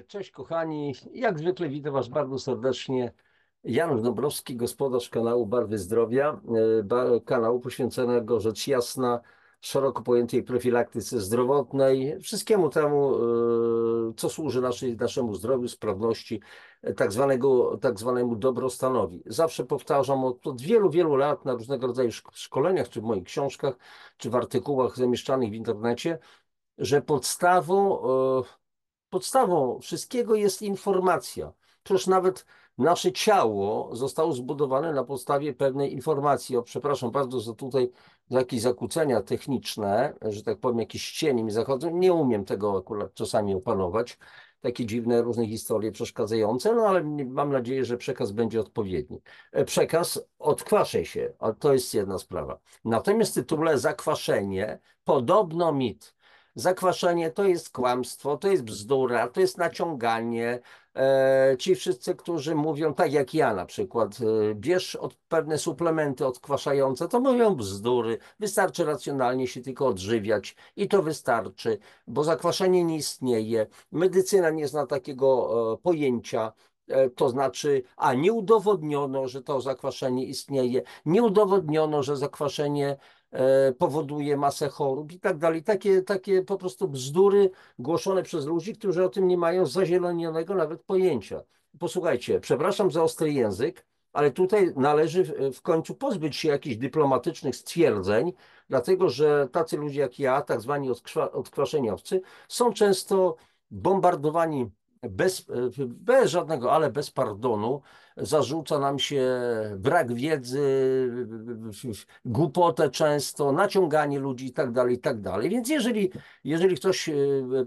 Cześć kochani, jak zwykle witam Was bardzo serdecznie. Janusz Dąbrowski, gospodarz kanału Barwy Zdrowia, kanału poświęconego rzecz jasna szeroko pojętej profilaktyce zdrowotnej, wszystkiemu temu, co służy naszemu zdrowiu, sprawności, tak zwanemu dobrostanowi. Zawsze powtarzam od wielu, wielu lat na różnego rodzaju szkoleniach, czy w moich książkach, czy w artykułach zamieszczanych w internecie, że podstawą wszystkiego jest informacja. Przecież nawet nasze ciało zostało zbudowane na podstawie pewnej informacji. O, przepraszam bardzo, że tutaj za jakieś zakłócenia techniczne, że tak powiem, jakieś cienie mi zachodzą. Nie umiem tego akurat czasami opanować. Takie dziwne różne historie przeszkadzające, no ale mam nadzieję, że przekaz będzie odpowiedni. Przekaz odkwaszaj się, a to jest jedna sprawa. Natomiast w tytule zakwaszenie, podobno mit. Zakwaszenie to jest kłamstwo, to jest bzdura, to jest naciąganie. Ci wszyscy, którzy mówią, tak jak ja na przykład, bierz pewne suplementy odkwaszające, to mówią bzdury. Wystarczy racjonalnie się tylko odżywiać i to wystarczy, bo zakwaszenie nie istnieje. Medycyna nie zna takiego pojęcia. To znaczy, nie udowodniono, że to zakwaszenie istnieje, nie udowodniono, że zakwaszenie powoduje masę chorób i tak dalej. Takie po prostu bzdury głoszone przez ludzi, którzy o tym nie mają zazielonego nawet pojęcia. Posłuchajcie, przepraszam za ostry język, ale tutaj należy w końcu pozbyć się jakichś dyplomatycznych stwierdzeń, dlatego że tacy ludzie jak ja, tak zwani odkwaszeniowcy, są często bombardowani bez żadnego, ale bez pardonu. Zarzuca nam się brak wiedzy, głupotę często, naciąganie ludzi i tak dalej, i tak dalej. Więc jeżeli ktoś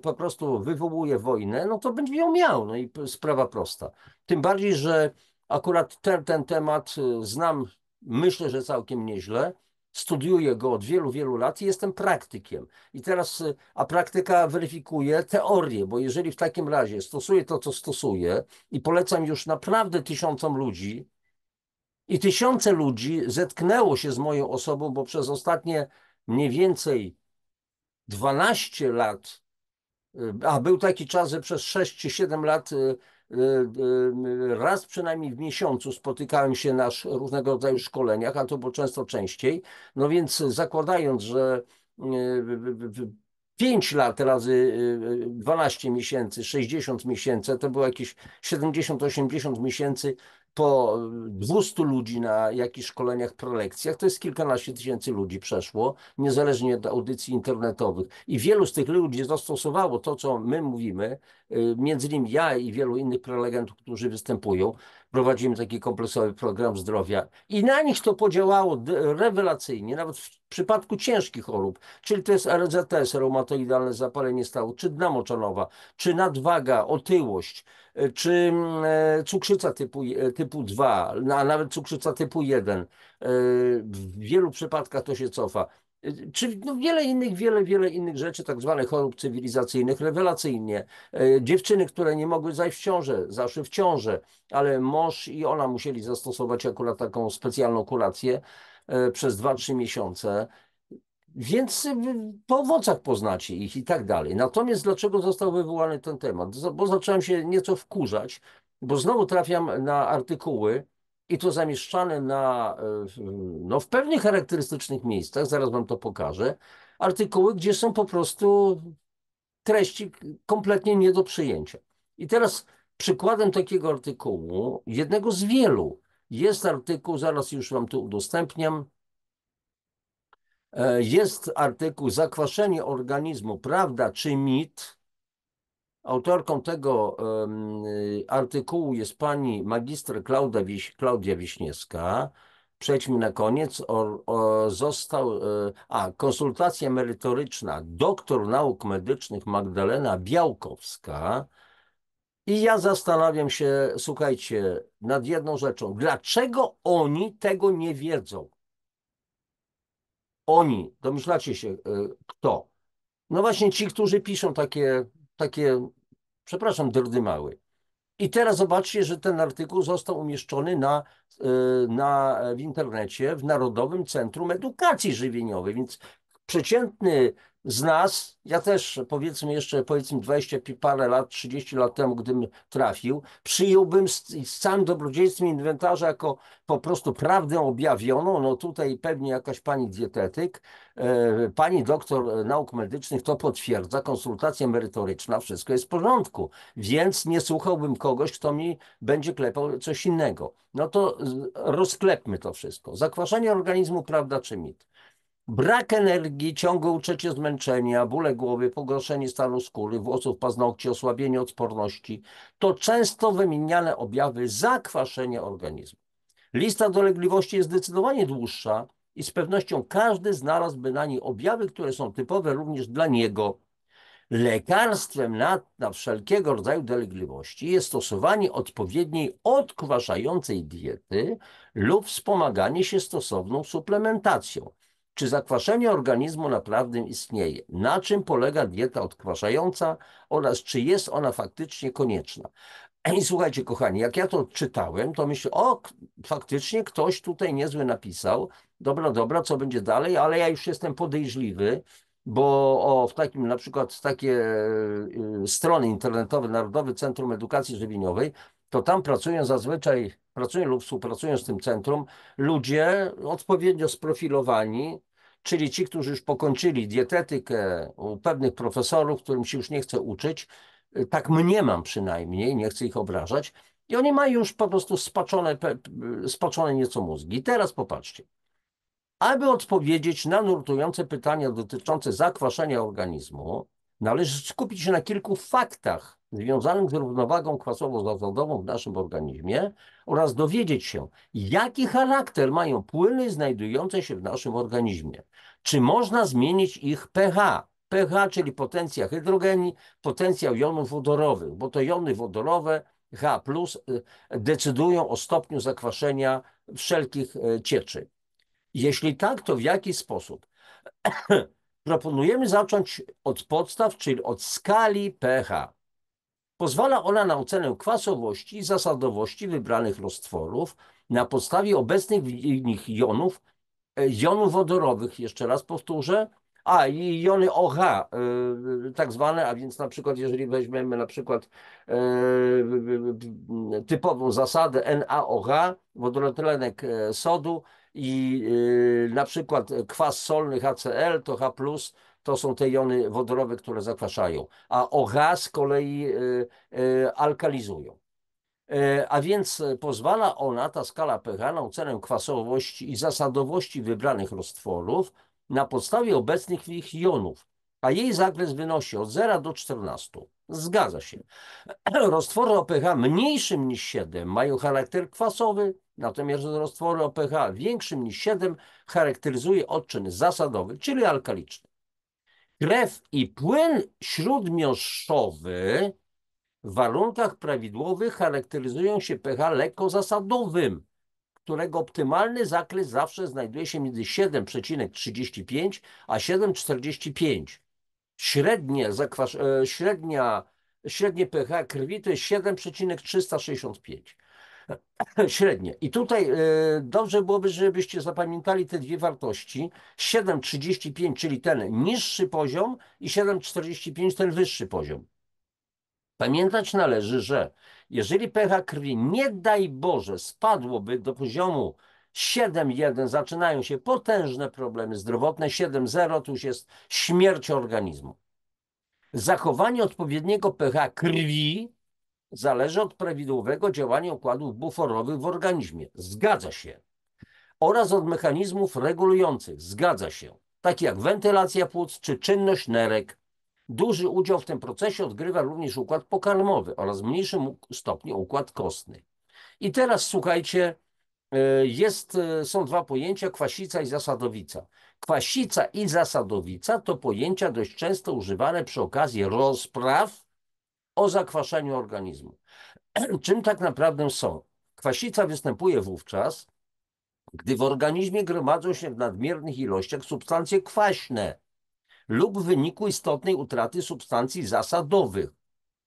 po prostu wywołuje wojnę, no to będzie ją miał. No i sprawa prosta. Tym bardziej, że akurat ten temat znam, myślę, że całkiem nieźle. Studiuję go od wielu, wielu lat i jestem praktykiem. I teraz, a praktyka weryfikuje teorię, bo jeżeli w takim razie stosuję to, co stosuję i polecam już naprawdę tysiącom ludzi, i tysiące ludzi zetknęło się z moją osobą, bo przez ostatnie mniej więcej 12 lat, był taki czas, że przez 6 czy 7 lat raz przynajmniej w miesiącu spotykałem się na różnego rodzaju szkoleniach, a to było często częściej. No więc zakładając, że 5 lat razy 12 miesięcy, 60 miesięcy, to było jakieś 70-80 miesięcy po 200 ludzi na jakichś szkoleniach, prelekcjach, to jest kilkanaście tysięcy ludzi przeszło, niezależnie od audycji internetowych. I wielu z tych ludzi zastosowało to, co my mówimy, między innymi ja i wielu innych prelegentów, którzy występują. Prowadzimy taki kompleksowy program zdrowia i na nich to podziałało rewelacyjnie, nawet w przypadku ciężkich chorób, czyli to jest RZS, reumatoidalne zapalenie stawów, czy dna moczanowa, czy nadwaga, otyłość, czy cukrzyca typu 2, a nawet cukrzyca typu 1. W wielu przypadkach to się cofa. Czy no wiele innych rzeczy, tak zwanych chorób cywilizacyjnych, rewelacyjnie. Dziewczyny, które nie mogły zajść w ciążę, zaszły w ciążę, ale mąż i ona musieli zastosować akurat taką specjalną kurację przez 2-3 miesiące. Więc po owocach poznacie ich i tak dalej. Natomiast dlaczego został wywołany ten temat? Bo zacząłem się nieco wkurzać, bo znowu trafiam na artykuły i to zamieszczane no, w pewnych charakterystycznych miejscach, zaraz wam to pokażę, artykuły, gdzie są po prostu treści kompletnie nie do przyjęcia. I teraz przykładem takiego artykułu, jednego z wielu, jest artykuł, zaraz już wam to udostępniam. Jest artykuł Zakwaszenie organizmu, prawda czy mit? Autorką tego artykułu jest pani magister Klaudia Wiśniewska. Przejdźmy na koniec. Konsultacja merytoryczna, doktor nauk medycznych Magdalena Białkowska. I ja zastanawiam się, słuchajcie, nad jedną rzeczą. Dlaczego oni tego nie wiedzą? Oni, domyślacie się, kto? No właśnie ci, którzy piszą takie, przepraszam, dyrdymały. I teraz zobaczcie, że ten artykuł został umieszczony w internecie w Narodowym Centrum Edukacji Żywieniowej, więc przeciętny z nas, ja też powiedzmy 20 parę lat, 30 lat temu, gdybym trafił, przyjąłbym z całym dobrodziejstwem inwentarza jako po prostu prawdę objawioną. No tutaj pewnie jakaś pani dietetyk, pani doktor nauk medycznych to potwierdza, konsultacja merytoryczna, wszystko jest w porządku, więc nie słuchałbym kogoś, kto mi będzie klepał coś innego. No to rozklepmy to wszystko. Zakwaszenie organizmu, prawda czy mit? Brak energii, ciągłe uczucie zmęczenia, bóle głowy, pogorszenie stanu skóry, włosów, paznokci, osłabienie odporności to często wymieniane objawy zakwaszenia organizmu. Lista dolegliwości jest zdecydowanie dłuższa i z pewnością każdy znalazłby na niej objawy, które są typowe również dla niego. Lekarstwem na wszelkiego rodzaju dolegliwości jest stosowanie odpowiedniej odkwaszającej diety lub wspomaganie się stosowną suplementacją. Czy zakwaszenie organizmu naprawdę istnieje? Na czym polega dieta odkwaszająca oraz czy jest ona faktycznie konieczna? I słuchajcie, kochani, jak ja to czytałem, to myślę, faktycznie ktoś tutaj niezły napisał. Dobra, dobra, co będzie dalej, ale ja już jestem podejrzliwy, bo w takim na przykład takie strony internetowe Narodowe Centrum Edukacji Żywieniowej, to tam pracują lub współpracują z tym centrum ludzie odpowiednio sprofilowani, czyli ci, którzy już pokończyli dietetykę u pewnych profesorów, którym się już nie chce uczyć, tak mniemam przynajmniej, nie chcę ich obrażać, i oni mają już po prostu spaczone nieco mózgi. I teraz popatrzcie. Aby odpowiedzieć na nurtujące pytania dotyczące zakwaszenia organizmu, należy skupić się na kilku faktach związanych z równowagą kwasowo-azotową w naszym organizmie oraz dowiedzieć się, jaki charakter mają płyny znajdujące się w naszym organizmie. Czy można zmienić ich pH? pH, czyli potencja hydrogenii, potencjał jonów wodorowych, bo to jony wodorowe H+, decydują o stopniu zakwaszenia wszelkich cieczy. Jeśli tak, to w jaki sposób? Proponujemy zacząć od podstaw, czyli od skali pH. Pozwala ona na ocenę kwasowości i zasadowości wybranych roztworów na podstawie obecnych w nich jonów wodorowych, jeszcze raz powtórzę, i jony OH, tak zwane, a więc na przykład jeżeli weźmiemy na przykład typową zasadę NaOH, wodorotlenek sodu i na przykład kwas solny HCl, to H+, to są te jony wodorowe, które zakwaszają, a OH z kolei alkalizują. A więc pozwala ona, ta skala pH, na ocenę kwasowości i zasadowości wybranych roztworów na podstawie obecnych w ich jonów, a jej zakres wynosi od 0 do 14. Zgadza się. Roztwory o pH mniejszym niż 7 mają charakter kwasowy, natomiast roztwory o pH większym niż 7 charakteryzuje odczyn zasadowy, czyli alkaliczny. Krew i płyn śródmiąższowy w warunkach prawidłowych charakteryzują się pH lekko zasadowym, którego optymalny zakres zawsze znajduje się między 7,35 a 7,45. Średnie pH krwi to jest 7,365. Średnie. I tutaj dobrze byłoby, żebyście zapamiętali te dwie wartości. 7,35, czyli ten niższy poziom, i 7,45, ten wyższy poziom. Pamiętać należy, że jeżeli pH krwi, nie daj Boże, spadłoby do poziomu 7,1, zaczynają się potężne problemy zdrowotne, 7,0 to już jest śmierć organizmu. Zachowanie odpowiedniego pH krwi zależy od prawidłowego działania układów buforowych w organizmie. Zgadza się. Oraz od mechanizmów regulujących. Zgadza się. Takie jak wentylacja płuc czy czynność nerek. Duży udział w tym procesie odgrywa również układ pokarmowy oraz w mniejszym stopniu układ kostny. I teraz słuchajcie, są dwa pojęcia, kwasica i zasadowica. Kwasica i zasadowica to pojęcia dość często używane przy okazji rozpraw o zakwaszeniu organizmu. Czym tak naprawdę są? Kwasica występuje wówczas, gdy w organizmie gromadzą się w nadmiernych ilościach substancje kwaśne lub w wyniku istotnej utraty substancji zasadowych.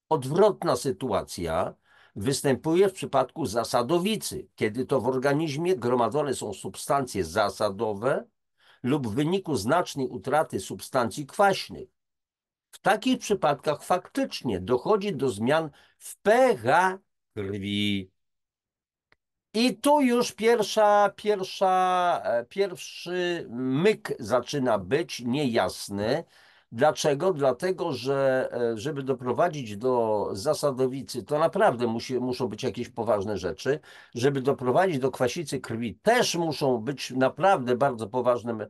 Odwrotna sytuacja występuje w przypadku zasadowicy, kiedy to w organizmie gromadzone są substancje zasadowe lub w wyniku znacznej utraty substancji kwaśnych. W takich przypadkach faktycznie dochodzi do zmian w pH krwi. I tu już pierwszy myk zaczyna być niejasny. Dlaczego? Dlatego, że żeby doprowadzić do zasadowicy, to naprawdę muszą być jakieś poważne rzeczy. Żeby doprowadzić do kwasicy krwi, też muszą być naprawdę bardzo poważne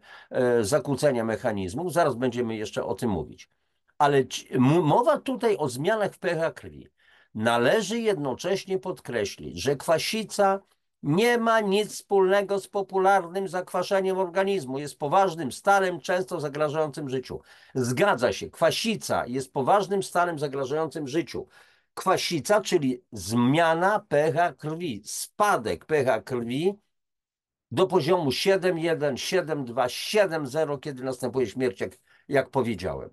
zakłócenia mechanizmów. Zaraz będziemy jeszcze o tym mówić. Ale mowa tutaj o zmianach w pH krwi. Należy jednocześnie podkreślić, że kwasica nie ma nic wspólnego z popularnym zakwaszeniem organizmu. Jest poważnym stanem, często zagrażającym życiu. Zgadza się, kwasica jest poważnym stanem zagrażającym życiu. Kwasica, czyli zmiana pH krwi, spadek pH krwi do poziomu 7,1, 7,2, 7,0, kiedy następuje śmierć, jak powiedziałem.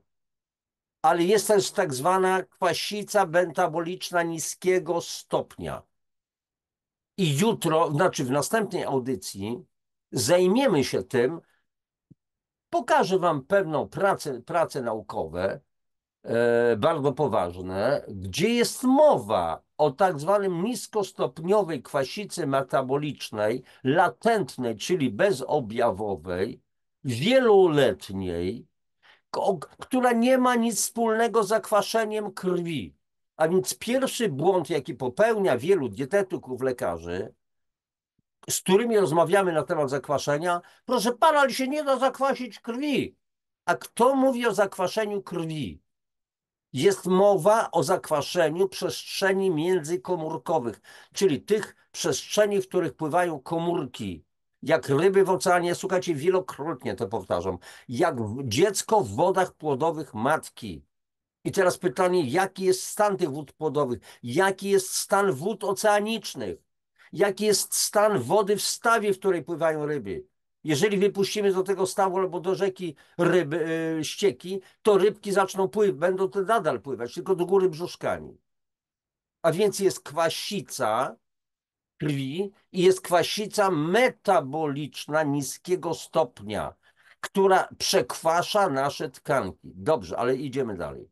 Ale jest też tak zwana kwasica metaboliczna niskiego stopnia. I jutro, znaczy w następnej audycji, zajmiemy się tym, pokażę Wam pewną prace naukowe, bardzo poważne, gdzie jest mowa o tak zwanym niskostopniowej kwasicy metabolicznej, latentnej, czyli bezobjawowej, wieloletniej, która nie ma nic wspólnego z zakwaszeniem krwi. A więc pierwszy błąd, jaki popełnia wielu dietetyków, lekarzy, z którymi rozmawiamy na temat zakwaszenia, proszę pana, ale się nie da zakwasić krwi. A kto mówi o zakwaszeniu krwi? Jest mowa o zakwaszeniu przestrzeni międzykomórkowych, czyli tych przestrzeni, w których pływają komórki. Jak ryby w oceanie, słuchajcie, wielokrotnie to powtarzam, jak dziecko w wodach płodowych matki. I teraz pytanie, jaki jest stan tych wód płodowych? Jaki jest stan wód oceanicznych? Jaki jest stan wody w stawie, w której pływają ryby? Jeżeli wypuścimy do tego stawu albo do rzeki ryby, ścieki, to rybki zaczną pływać, będą to nadal pływać, tylko do góry brzuszkami. A więc jest kwasica krwi i jest kwasica metaboliczna niskiego stopnia, która przekwasza nasze tkanki. Dobrze, ale idziemy dalej.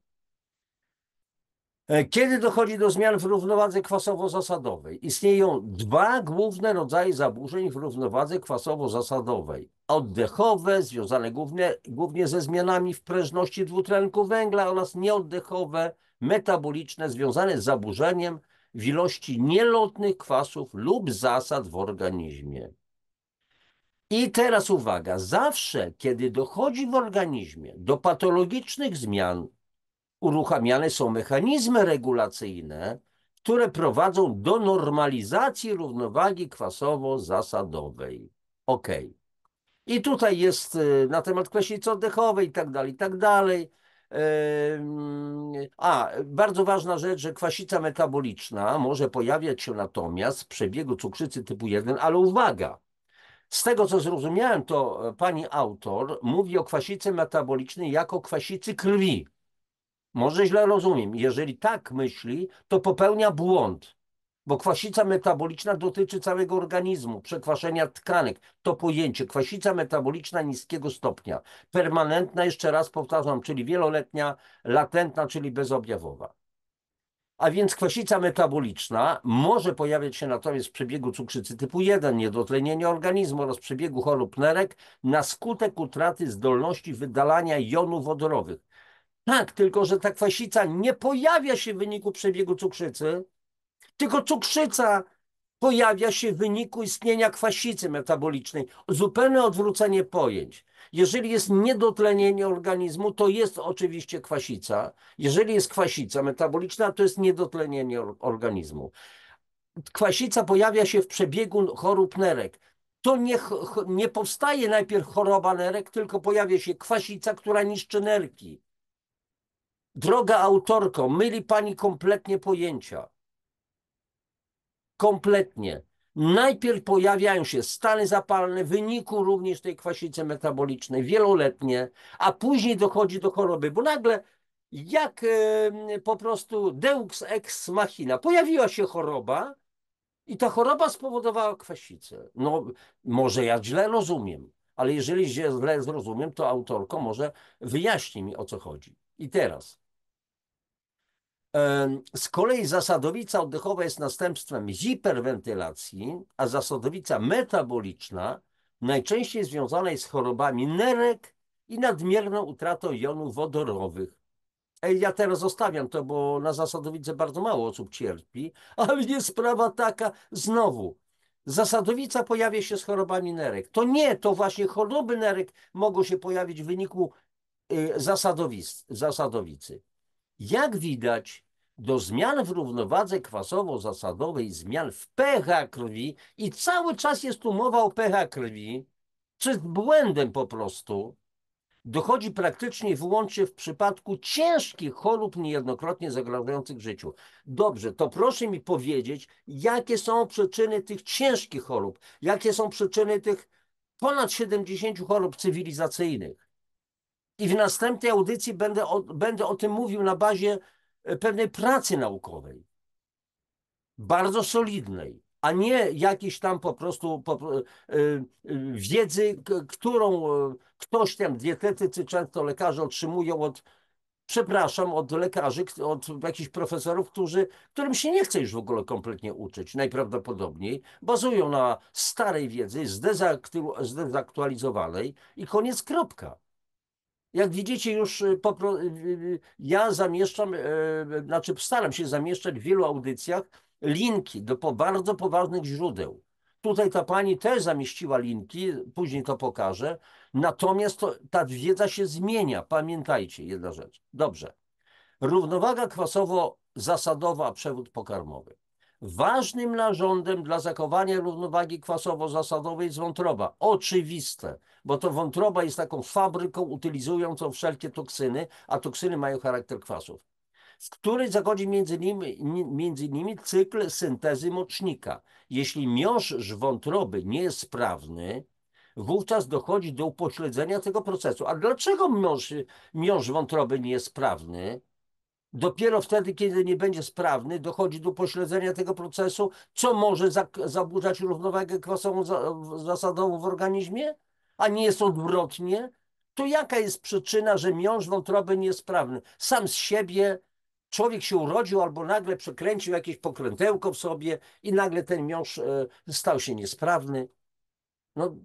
Kiedy dochodzi do zmian w równowadze kwasowo-zasadowej? Istnieją dwa główne rodzaje zaburzeń w równowadze kwasowo-zasadowej. Oddechowe, związane głównie ze zmianami w prężności dwutlenku węgla oraz nieoddechowe, metaboliczne, związane z zaburzeniem w ilości nielotnych kwasów lub zasad w organizmie. I teraz uwaga, zawsze kiedy dochodzi w organizmie do patologicznych zmian, uruchamiane są mechanizmy regulacyjne, które prowadzą do normalizacji równowagi kwasowo-zasadowej. OK. I tutaj jest na temat kwasicy oddechowej i tak dalej, i tak dalej. Bardzo ważna rzecz, że kwasica metaboliczna może pojawiać się natomiast w przebiegu cukrzycy typu 1, ale uwaga, z tego co zrozumiałem, to pani autor mówi o kwasicy metabolicznej jako kwasicy krwi. Może źle rozumiem. Jeżeli tak myśli, to popełnia błąd, bo kwasica metaboliczna dotyczy całego organizmu, przekwaszenia tkanek. To pojęcie kwasica metaboliczna niskiego stopnia. Permanentna, jeszcze raz powtarzam, czyli wieloletnia, latentna, czyli bezobjawowa. A więc kwasica metaboliczna może pojawiać się natomiast w przebiegu cukrzycy typu 1, niedotlenienia organizmu oraz przebiegu chorób nerek na skutek utraty zdolności wydalania jonów wodorowych. Tak, tylko że ta kwasica nie pojawia się w wyniku przebiegu cukrzycy, tylko cukrzyca pojawia się w wyniku istnienia kwasicy metabolicznej. Zupełne odwrócenie pojęć. Jeżeli jest niedotlenienie organizmu, to jest oczywiście kwasica. Jeżeli jest kwasica metaboliczna, to jest niedotlenienie organizmu. Kwasica pojawia się w przebiegu chorób nerek. To nie powstaje najpierw choroba nerek, tylko pojawia się kwasica, która niszczy nerki. Droga autorko, myli pani kompletnie pojęcia. Kompletnie. Najpierw pojawiają się stany zapalne w wyniku również tej kwasicy metabolicznej, wieloletnie, a później dochodzi do choroby, bo nagle jak po prostu deux ex machina, pojawiła się choroba i ta choroba spowodowała kwasicę. No, może ja źle rozumiem, ale jeżeli źle zrozumiem, to autorko może wyjaśni mi, o co chodzi. I teraz. Z kolei zasadowica oddechowa jest następstwem hiperwentylacji, a zasadowica metaboliczna najczęściej związana jest z chorobami nerek i nadmierną utratą jonów wodorowych. Ja teraz zostawiam to, bo na zasadowicy bardzo mało osób cierpi, ale jest sprawa taka, znowu, zasadowica pojawia się z chorobami nerek. To nie, to właśnie choroby nerek mogą się pojawić w wyniku zasadowicy. Jak widać, do zmian w równowadze kwasowo-zasadowej, zmian w pH krwi i cały czas jest tu mowa o pH krwi, co jest błędem po prostu, dochodzi praktycznie i wyłącznie w przypadku ciężkich chorób niejednokrotnie zagrażających życiu. Dobrze, to proszę mi powiedzieć, jakie są przyczyny tych ciężkich chorób, jakie są przyczyny tych ponad 70 chorób cywilizacyjnych. I w następnej audycji będę o tym mówił na bazie pewnej pracy naukowej, bardzo solidnej, a nie jakiejś tam po prostu wiedzy, którą ktoś tam, dietetycy, często lekarze otrzymują od lekarzy, od jakichś profesorów, którym się nie chce już w ogóle kompletnie uczyć, najprawdopodobniej. Bazują na starej wiedzy, zdezaktualizowanej i koniec, kropka. Jak widzicie, już ja zamieszczam, znaczy staram się zamieszczać w wielu audycjach linki do bardzo poważnych źródeł. Tutaj ta pani też zamieściła linki, później to pokażę. Natomiast ta wiedza się zmienia. Pamiętajcie, jedna rzecz. Dobrze. Równowaga kwasowo-zasadowa, przewód pokarmowy. Ważnym narządem dla zachowania równowagi kwasowo-zasadowej jest wątroba. Oczywiste, bo to wątroba jest taką fabryką utylizującą wszelkie toksyny, a toksyny mają charakter kwasów, w której zachodzi między innymi cykl syntezy mocznika. Jeśli miąższ wątroby nie jest sprawny, wówczas dochodzi do upośledzenia tego procesu. A dlaczego miąższ wątroby nie jest sprawny? Dopiero wtedy, kiedy nie będzie sprawny, dochodzi do upośledzenia tego procesu, co może zaburzać równowagę kwasową zasadową w organizmie, a nie jest odwrotnie. To jaka jest przyczyna, że miąższ wątroby nie jest sprawny? Sam z siebie człowiek się urodził albo nagle przekręcił jakieś pokrętełko w sobie i nagle ten miąższ stał się niesprawny. No,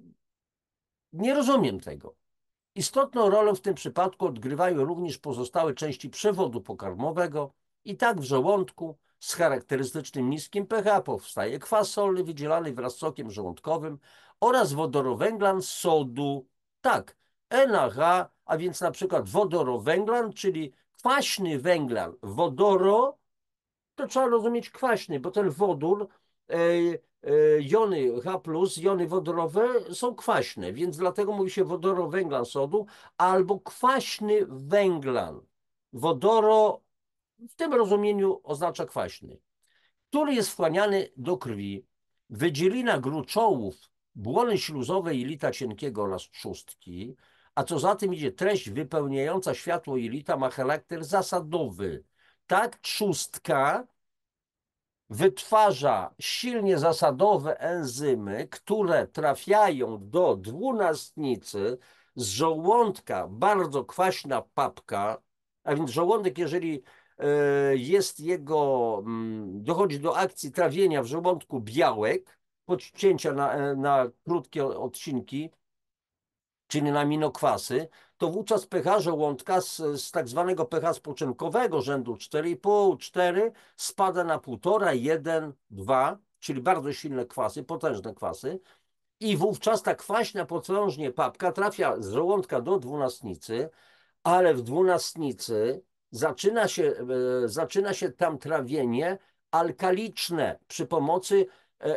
nie rozumiem tego. Istotną rolę w tym przypadku odgrywają również pozostałe części przewodu pokarmowego i tak w żołądku z charakterystycznym niskim pH powstaje kwas solny wydzielany wraz z sokiem żołądkowym oraz wodorowęglan sodu. Tak, NaH, a więc na przykład wodorowęglan, czyli kwaśny węglan wodoro, to trzeba rozumieć kwaśny, bo ten wodór, jony H+, jony wodorowe są kwaśne, więc dlatego mówi się wodorowęglan sodu albo kwaśny węglan. Wodoro w tym rozumieniu oznacza kwaśny, który jest wchłaniany do krwi. Wydzielina gruczołów, błony śluzowe jelita cienkiego oraz trzustki, a co za tym idzie treść wypełniająca światło jelita ma charakter zasadowy. Tak, trzustka wytwarza silnie zasadowe enzymy, które trafiają do dwunastnicy z żołądka, bardzo kwaśna papka, a więc żołądek, jeżeli jest dochodzi do akcji trawienia w żołądku białek, podcięcia na krótkie odcinki, czyli na aminokwasy, to wówczas pH żołądka z tak zwanego pH spoczynkowego rzędu 4,5, 4 spada na 1,5, 1, 2, czyli bardzo silne kwasy, potężne kwasy, i wówczas ta kwaśna potężnie papka trafia z żołądka do dwunastnicy, ale w dwunastnicy zaczyna się tam trawienie alkaliczne przy pomocy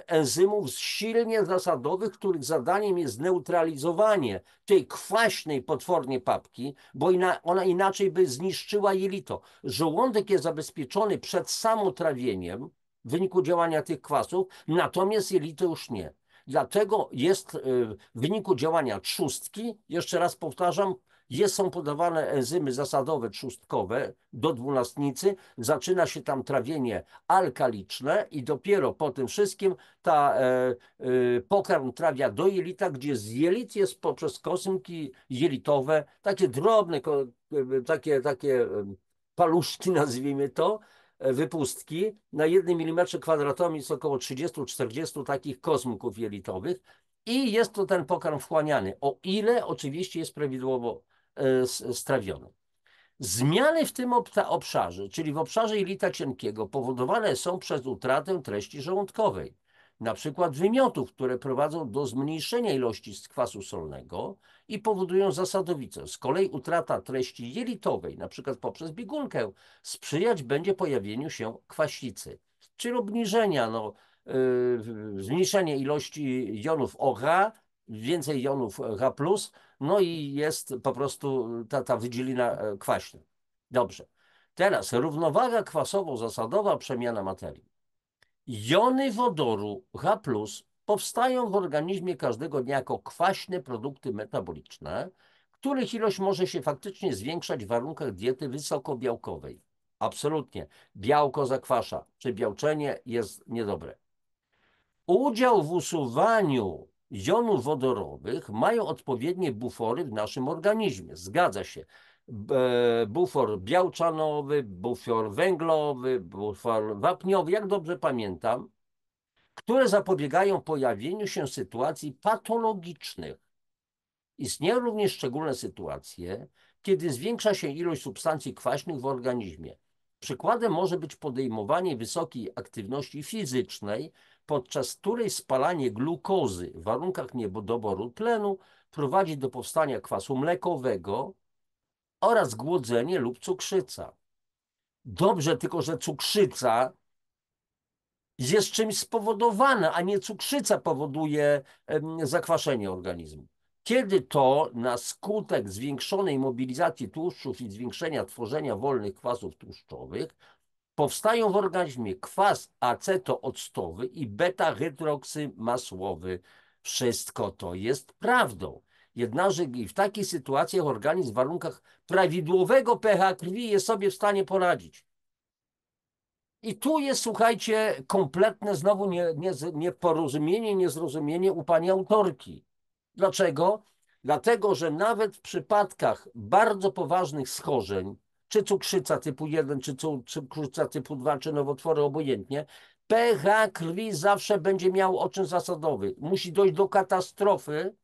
enzymów silnie zasadowych, których zadaniem jest neutralizowanie tej kwaśnej potwornie papki, bo ona inaczej by zniszczyła jelito. Żołądek jest zabezpieczony przed samotrawieniem w wyniku działania tych kwasów, natomiast jelito już nie. Dlatego jest w wyniku działania trzustki, jeszcze raz powtarzam, są podawane enzymy zasadowe trzustkowe do dwunastnicy, zaczyna się tam trawienie alkaliczne i dopiero po tym wszystkim pokarm trafia do jelita, gdzie z jelit jest poprzez kosmki jelitowe, takie drobne, takie paluszki, nazwijmy to, wypustki. Na 1 mm² jest około 30-40 takich kosmków jelitowych i jest to ten pokarm wchłaniany, o ile oczywiście jest prawidłowo strawiony. Zmiany w tym obszarze, czyli w obszarze jelita cienkiego, powodowane są przez utratę treści żołądkowej, na przykład wymiotów, które prowadzą do zmniejszenia ilości kwasu solnego i powodują zasadowicę. Z kolei utrata treści jelitowej, na przykład poprzez biegunkę, sprzyjać będzie pojawieniu się kwaśnicy, czyli obniżenia, zmniejszenie ilości jonów OH, więcej jonów H+, no i jest po prostu ta wydzielina kwaśna. Dobrze. Teraz równowaga kwasowo-zasadowa, przemiana materii. Jony wodoru H+ powstają w organizmie każdego dnia jako kwaśne produkty metaboliczne, których ilość może się faktycznie zwiększać w warunkach diety wysokobiałkowej. Absolutnie. Białko zakwasza. Przebiałczenie jest niedobre. Udział w usuwaniu jonów wodorowych mają odpowiednie bufory w naszym organizmie. Zgadza się. Bufor białczanowy, bufor węglowy, bufor wapniowy, jak dobrze pamiętam, które zapobiegają pojawieniu się sytuacji patologicznych. Istnieją również szczególne sytuacje, kiedy zwiększa się ilość substancji kwaśnych w organizmie. Przykładem może być podejmowanie wysokiej aktywności fizycznej, podczas której spalanie glukozy w warunkach niedoboru tlenu prowadzi do powstania kwasu mlekowego oraz głodzenie lub cukrzyca. Dobrze, tylko że cukrzyca jest czymś spowodowana, a nie cukrzyca powoduje zakwaszenie organizmu. Kiedy to na skutek zwiększonej mobilizacji tłuszczów i zwiększenia tworzenia wolnych kwasów tłuszczowych powstają w organizmie kwas acetooctowy i beta-hydroksymasłowy. Wszystko to jest prawdą. Jednakże w takich sytuacjach organizm w warunkach prawidłowego pH krwi jest sobie w stanie poradzić. I tu jest, słuchajcie, kompletne znowu nieporozumienie, niezrozumienie u pani autorki. Dlaczego? Dlatego, że nawet w przypadkach bardzo poważnych schorzeń, czy cukrzyca typu 1, czy cukrzyca typu 2, czy nowotwory, obojętnie, pH krwi zawsze będzie miał odczyn zasadowy. Musi dojść do katastrofy,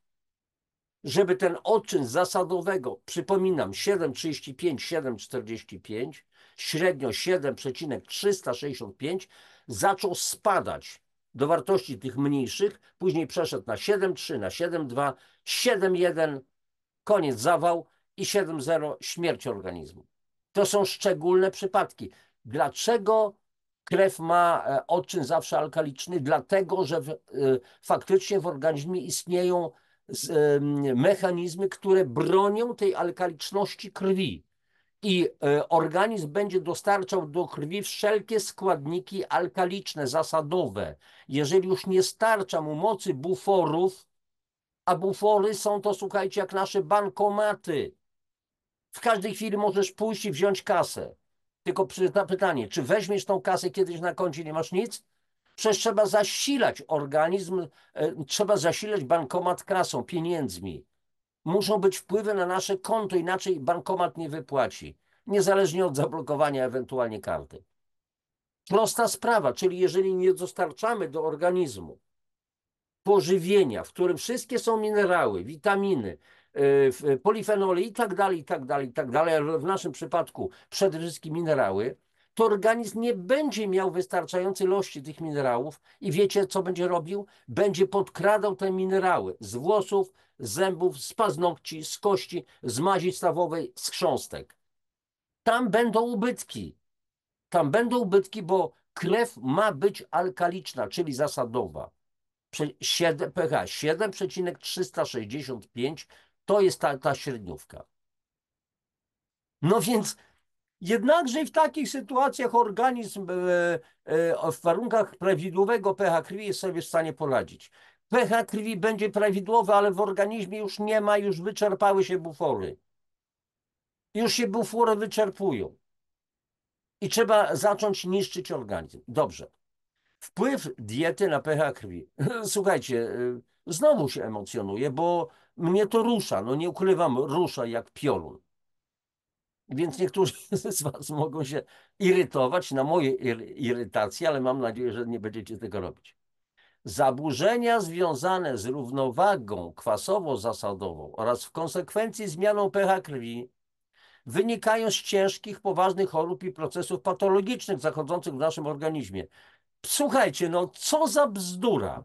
żeby ten odczyn zasadowego, przypominam, 7,35, 7,45, średnio 7,365, zaczął spadać do wartości tych mniejszych, później przeszedł na 7,3, na 7,2, 7,1, koniec, zawał i 7,0, śmierć organizmu. To są szczególne przypadki. Dlaczego krew ma odczyn zawsze alkaliczny? Dlatego, że faktycznie w organizmie istnieją mechanizmy, które bronią tej alkaliczności krwi. I organizm będzie dostarczał do krwi wszelkie składniki alkaliczne, zasadowe. Jeżeli już nie starcza mu mocy buforów, a bufory są to, słuchajcie, jak nasze bankomaty. W każdej chwili możesz pójść i wziąć kasę. Tylko pytanie, czy weźmiesz tą kasę kiedyś na koncie, nie masz nic? Przecież trzeba zasilać organizm, trzeba zasilać bankomat kasą, pieniędzmi. Muszą być wpływy na nasze konto, inaczej bankomat nie wypłaci, niezależnie od zablokowania ewentualnie karty. Prosta sprawa, czyli jeżeli nie dostarczamy do organizmu pożywienia, w którym wszystkie są minerały, witaminy, polifenole i tak dalej, i tak dalej, i tak dalej, ale w naszym przypadku przede wszystkim minerały, to organizm nie będzie miał wystarczającej ilości tych minerałów i wiecie, co będzie robił? Będzie podkradał te minerały z włosów, z zębów, z paznokci, z kości, z mazi stawowej, z chrząstek. Tam będą ubytki. Tam będą ubytki, bo krew ma być alkaliczna, czyli zasadowa. pH 7,365 to jest ta średniówka. No więc jednakże w takich sytuacjach organizm w warunkach prawidłowego pH krwi jest sobie w stanie poradzić. pH krwi będzie prawidłowe, ale w organizmie już nie ma, już wyczerpały się bufory. Już się bufory wyczerpują i trzeba zacząć niszczyć organizm. Dobrze. Wpływ diety na pH krwi. Słuchajcie, znowu się emocjonuję, bo mnie to rusza. No nie ukrywam, rusza jak piorun. Więc niektórzy z Was mogą się irytować na moje irytacje, ale mam nadzieję, że nie będziecie tego robić. Zaburzenia związane z równowagą kwasowo-zasadową oraz w konsekwencji zmianą pH krwi wynikają z ciężkich, poważnych chorób i procesów patologicznych zachodzących w naszym organizmie. Słuchajcie, no co za bzdura.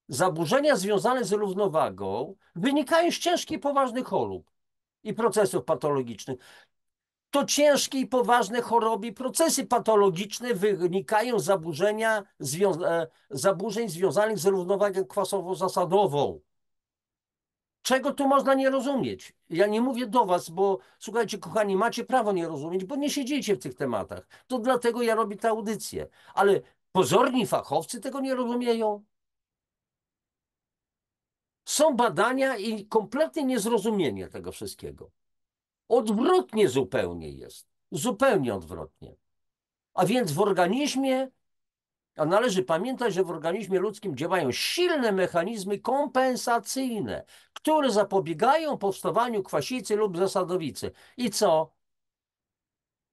Zaburzenia związane z równowagą wynikają z ciężkich, poważnych chorób i procesów patologicznych. To ciężkie i poważne choroby i procesy patologiczne wynikają z zaburzeń związanych z równowagą kwasowo-zasadową. Czego tu można nie rozumieć? Ja nie mówię do was, bo słuchajcie, kochani, macie prawo nie rozumieć, bo nie siedzicie w tych tematach. To dlatego ja robię tę audycję. Ale pozorni fachowcy tego nie rozumieją. Są badania i kompletne niezrozumienie tego wszystkiego. Odwrotnie zupełnie jest. Zupełnie odwrotnie. A więc w organizmie, a należy pamiętać, że w organizmie ludzkim działają silne mechanizmy kompensacyjne, które zapobiegają powstawaniu kwasicy lub zasadowicy. I co?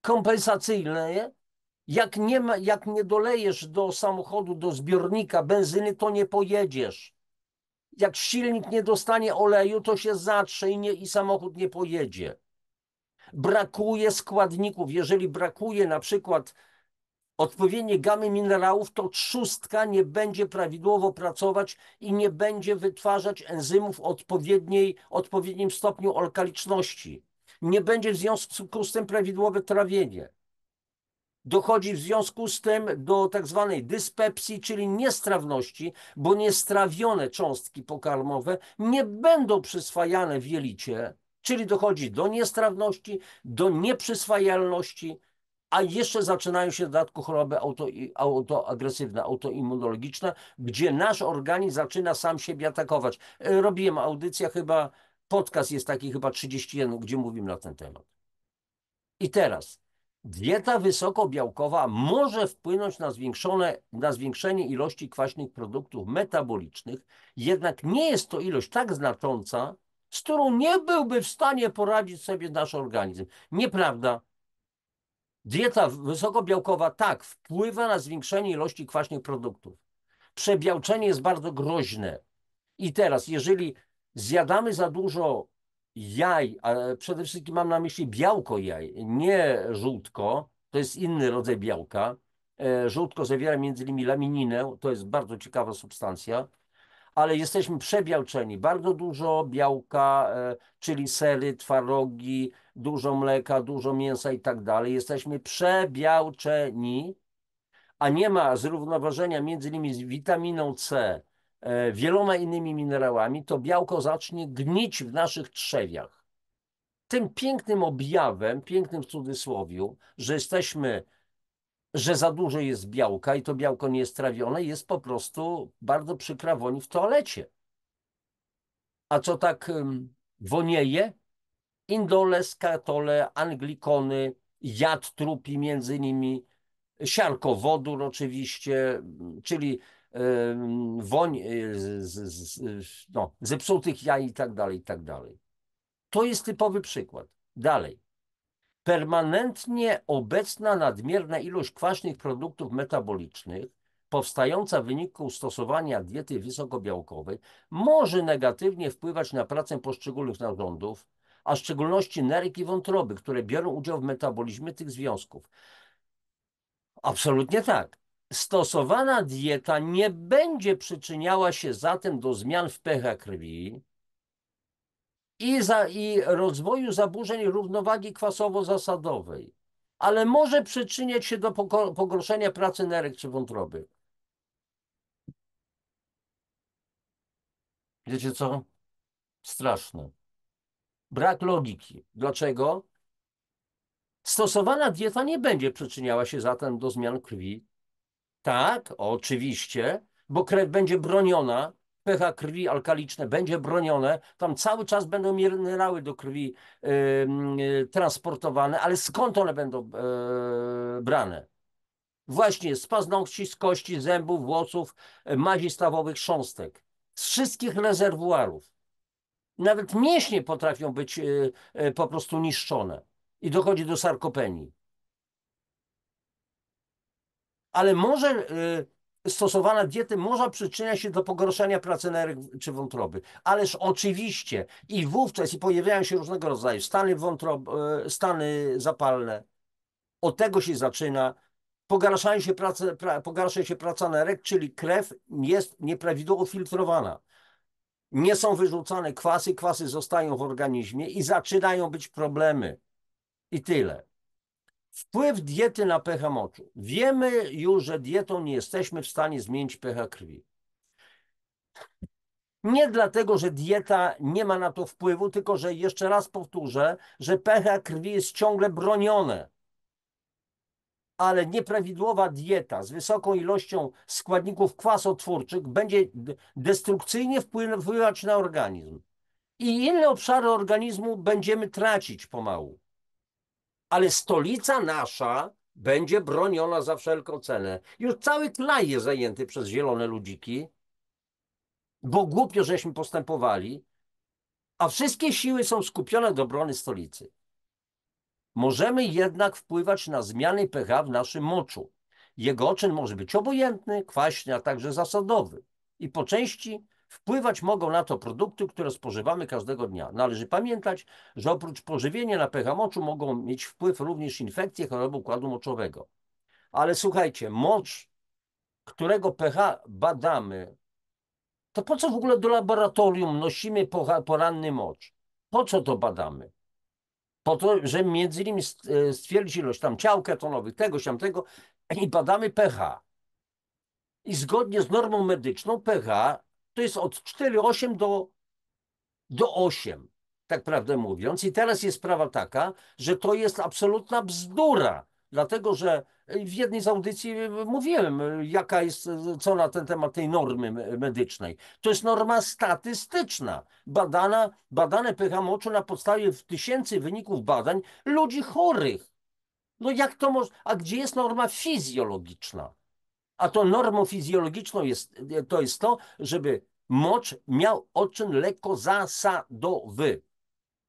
Kompensacyjne, jak nie dolejesz do samochodu, do zbiornika benzyny, to nie pojedziesz. Jak silnik nie dostanie oleju, to się zatrze i samochód nie pojedzie. Brakuje składników. Jeżeli brakuje na przykład odpowiedniej gamy minerałów, to trzustka nie będzie prawidłowo pracować i nie będzie wytwarzać enzymów odpowiednim stopniu alkaliczności. Nie będzie w związku z tym prawidłowe trawienie. Dochodzi w związku z tym do tak zwanej dyspepsji, czyli niestrawności, bo niestrawione cząstki pokarmowe nie będą przyswajane w jelicie, czyli dochodzi do niestrawności, do nieprzyswajalności, a jeszcze zaczynają się w dodatku choroby autoagresywne, autoimmunologiczne, gdzie nasz organizm zaczyna sam siebie atakować. Robiłem audycję chyba, podcast jest taki chyba 31, gdzie mówimy na ten temat. I teraz dieta wysokobiałkowa może wpłynąć na zwiększenie ilości kwaśnych produktów metabolicznych, jednak nie jest to ilość tak znacząca, z którą nie byłby w stanie poradzić sobie nasz organizm. Nieprawda. Dieta wysokobiałkowa tak wpływa na zwiększenie ilości kwaśnych produktów. Przebiałczenie jest bardzo groźne. I teraz, jeżeli zjadamy za dużo jaj, a przede wszystkim mam na myśli białko jaj, nie żółtko, to jest inny rodzaj białka. Żółtko zawiera między innymi lamininę, to jest bardzo ciekawa substancja, ale jesteśmy przebiałczeni. Bardzo dużo białka, czyli sery, twarogi, dużo mleka, dużo mięsa i tak dalej. Jesteśmy przebiałczeni, a nie ma zrównoważenia między innymi z witaminą C, wieloma innymi minerałami, to białko zacznie gnić w naszych trzewiach. Tym pięknym objawem, pięknym w cudzysłowiu, że za dużo jest białka i to białko nie jest trawione, jest po prostu bardzo przykra woń w toalecie. A co tak wonieje? Indole, skatole, anglikony, jad trupi między innymi, siarkowodór oczywiście, czyli woń zepsutych jaj i tak dalej, i tak dalej. To jest typowy przykład. Dalej. Permanentnie obecna nadmierna ilość kwaśnych produktów metabolicznych powstająca w wyniku stosowania diety wysokobiałkowej może negatywnie wpływać na pracę poszczególnych narządów, a w szczególności nerek i wątroby, które biorą udział w metabolizmie tych związków. Absolutnie tak. Stosowana dieta nie będzie przyczyniała się zatem do zmian w pH krwi i rozwoju zaburzeń równowagi kwasowo-zasadowej, ale może przyczyniać się do pogorszenia pracy nerek czy wątroby. Wiecie co? Straszne. Brak logiki. Dlaczego? Stosowana dieta nie będzie przyczyniała się zatem do zmian krwi. Tak, oczywiście, bo krew będzie broniona, pH krwi alkaliczne będzie bronione, tam cały czas będą minerały do krwi transportowane, ale skąd one będą brane? Właśnie z paznokci, z kości, zębów, włosów, mazi stawowych, chrząstek. Z wszystkich rezerwuarów. Nawet mięśnie potrafią być po prostu niszczone i dochodzi do sarkopenii. Ale może stosowana diety może przyczyniać się do pogorszenia pracy nerek czy wątroby. Ależ oczywiście i wówczas i pojawiają się różnego rodzaju stany stany zapalne. Od tego się zaczyna. Pogarsza się praca nerek, czyli krew jest nieprawidłowo filtrowana. Nie są wyrzucane kwasy, kwasy zostają w organizmie i zaczynają być problemy. I tyle. Wpływ diety na pH moczu. Wiemy już, że dietą nie jesteśmy w stanie zmienić pH krwi. Nie dlatego, że dieta nie ma na to wpływu, tylko że jeszcze raz powtórzę, że pH krwi jest ciągle bronione. Ale nieprawidłowa dieta z wysoką ilością składników kwasotwórczych będzie destrukcyjnie wpływać na organizm. I inne obszary organizmu będziemy tracić pomału. Ale stolica nasza będzie broniona za wszelką cenę. Już cały kraj jest zajęty przez zielone ludziki, bo głupio żeśmy postępowali, a wszystkie siły są skupione do obrony stolicy. Możemy jednak wpływać na zmiany pH w naszym moczu. Jego odczyn może być obojętny, kwaśny, a także zasadowy. I po części wpływać mogą na to produkty, które spożywamy każdego dnia. Należy pamiętać, że oprócz pożywienia na pH moczu mogą mieć wpływ również infekcje choroby układu moczowego. Ale słuchajcie, mocz, którego pH badamy, to po co w ogóle do laboratorium nosimy poranny mocz? Po co to badamy? Po to, że między innymi stwierdzić ilość tam ciał ketonowych, tegoś tamtego i badamy pH. I zgodnie z normą medyczną pH to jest od 4,8 do 8, tak prawdę mówiąc. I teraz jest sprawa taka, że to jest absolutna bzdura, dlatego że w jednej z audycji mówiłem, jaka jest, co na ten temat tej normy medycznej. To jest norma statystyczna, badane pH moczu na podstawie tysięcy wyników badań ludzi chorych. No jak to może, a gdzie jest norma fizjologiczna? A to normą fizjologiczną jest to, żeby mocz miał odczyn lekko zasadowy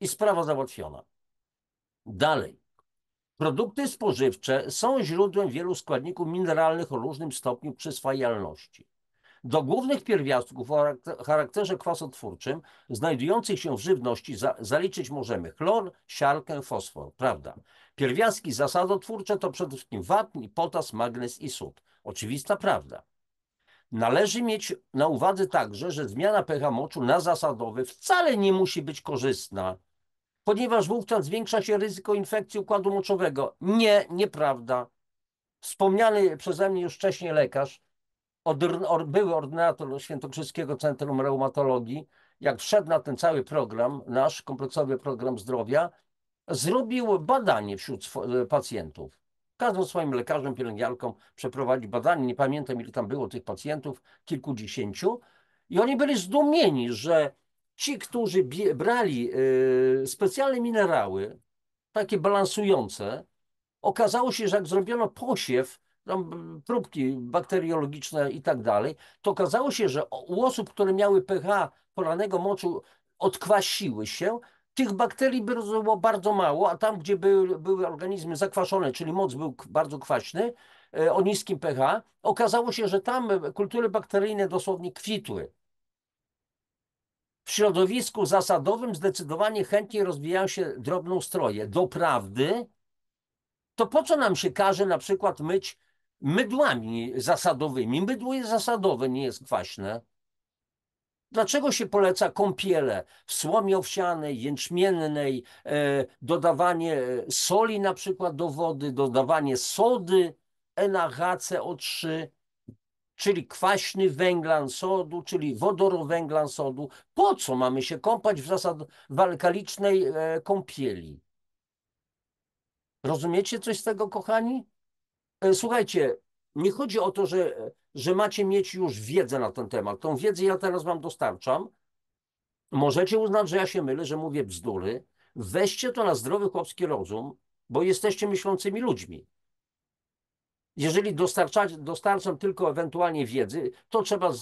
i sprawa załatwiona. Dalej. Produkty spożywcze są źródłem wielu składników mineralnych o różnym stopniu przyswajalności. Do głównych pierwiastków o charakterze kwasotwórczym znajdujących się w żywności zaliczyć możemy chlor, siarkę, fosfor, prawda? Pierwiastki zasadotwórcze to przede wszystkim wapń, potas, magnez i sód. Oczywista prawda. Należy mieć na uwadze także, że zmiana pH moczu na zasadowy wcale nie musi być korzystna, ponieważ wówczas zwiększa się ryzyko infekcji układu moczowego. Nie, nieprawda. Wspomniany przeze mnie już wcześniej lekarz, były ordynator Świętokrzyskiego Centrum Reumatologii, jak wszedł na ten cały program, nasz kompleksowy program zdrowia, zrobił badanie wśród pacjentów. Kazał swoim lekarzom, pielęgniarkom przeprowadzić badanie. Nie pamiętam, ile tam było tych pacjentów, kilkudziesięciu. I oni byli zdumieni, że ci, którzy brali specjalne minerały, takie balansujące, okazało się, że jak zrobiono posiew, tam próbki bakteriologiczne i tak dalej, to okazało się, że u osób, które miały pH porannego moczu, odkwasiły się, tych bakterii było bardzo mało, a tam, gdzie były organizmy zakwaszone, czyli moc był bardzo kwaśny, o niskim pH, okazało się, że tam kultury bakteryjne dosłownie kwitły. W środowisku zasadowym zdecydowanie chętniej rozwijają się drobnoustroje. Doprawdy, to po co nam się każe na przykład myć mydłami zasadowymi? Mydło jest zasadowe, nie jest kwaśne. Dlaczego się poleca kąpiele w słomie owsianej, jęczmiennej, dodawanie soli na przykład do wody, dodawanie sody NaHCO3, czyli kwaśny węglan sodu, czyli wodorowęglan sodu. Po co mamy się kąpać w alkalicznej kąpieli? Rozumiecie coś z tego, kochani? Słuchajcie, nie chodzi o to, że że macie mieć już wiedzę na ten temat. Tą wiedzę ja teraz wam dostarczam. Możecie uznać, że ja się mylę, że mówię bzdury. Weźcie to na zdrowy chłopski rozum, bo jesteście myślącymi ludźmi. Jeżeli dostarczam tylko ewentualnie wiedzy, to trzeba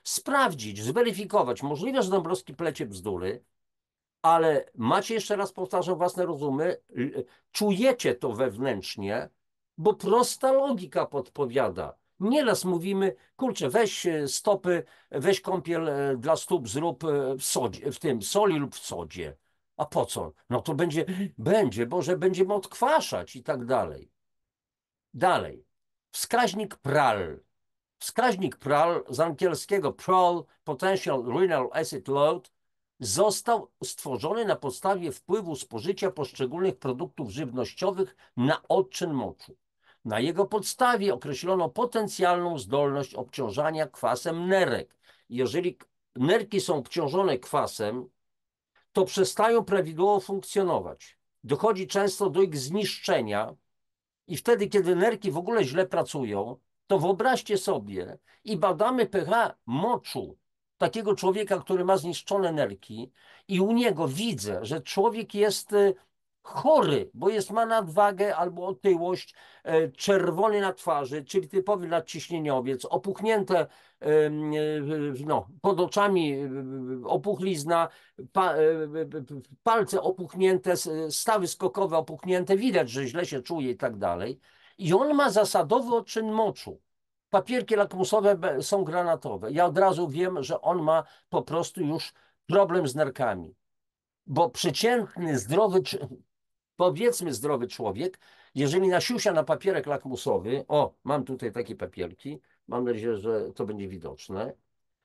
sprawdzić, zweryfikować. Możliwe, że Dąbrowski plecie bzdury, ale macie, jeszcze raz powtarzam, własne rozumy, czujecie to wewnętrznie, bo prosta logika podpowiada. Nieraz mówimy, kurczę, weź stopy, weź kąpiel dla stóp, zrób w sodzie, w tym soli lub w sodzie. A po co? No to będzie, Boże, będziemy odkwaszać i tak dalej. Dalej. Wskaźnik PRAL. Wskaźnik PRAL z angielskiego PRAL, Potential Renal Acid Load, został stworzony na podstawie wpływu spożycia poszczególnych produktów żywnościowych na odczyn moczu. Na jego podstawie określono potencjalną zdolność obciążania kwasem nerek. Jeżeli nerki są obciążone kwasem, to przestają prawidłowo funkcjonować. Dochodzi często do ich zniszczenia i wtedy, kiedy nerki w ogóle źle pracują, to wyobraźcie sobie i badamy pH moczu takiego człowieka, który ma zniszczone nerki i u niego widzę, że człowiek jest chory, bo ma nadwagę albo otyłość, czerwony na twarzy, czyli typowy nadciśnieniowiec, opuchnięte no, pod oczami opuchlizna, palce opuchnięte, stawy skokowe opuchnięte, widać, że źle się czuje i tak dalej. I on ma zasadowy odczyn moczu. Papierki lakmusowe są granatowe. Ja od razu wiem, że on ma po prostu już problem z nerkami. Bo przeciętny, powiedzmy zdrowy człowiek, jeżeli nasiusia na papierek lakmusowy, o, mam tutaj takie papierki, mam nadzieję, że to będzie widoczne.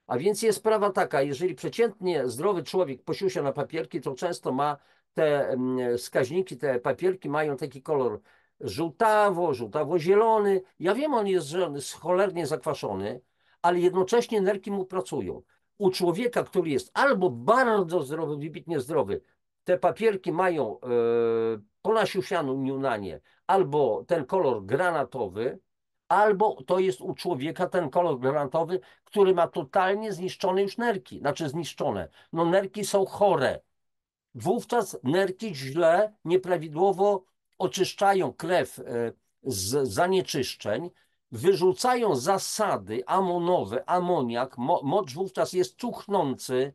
A więc jest sprawa taka, jeżeli przeciętnie zdrowy człowiek posiusia na papierki, to często ma te wskaźniki, te papierki mają taki kolor żółtawo-zielony. Ja wiem, on jest cholernie zakwaszony, ale jednocześnie nerki mu pracują. U człowieka, który jest albo bardzo zdrowy, wybitnie zdrowy, te papierki mają po nasiusianiu na nie albo ten kolor granatowy, albo to jest u człowieka ten kolor granatowy, który ma totalnie zniszczone już nerki. Znaczy zniszczone. No nerki są chore. Wówczas nerki źle, nieprawidłowo oczyszczają krew z zanieczyszczeń, wyrzucają zasady amonowe, amoniak, mocz wówczas jest cuchnący.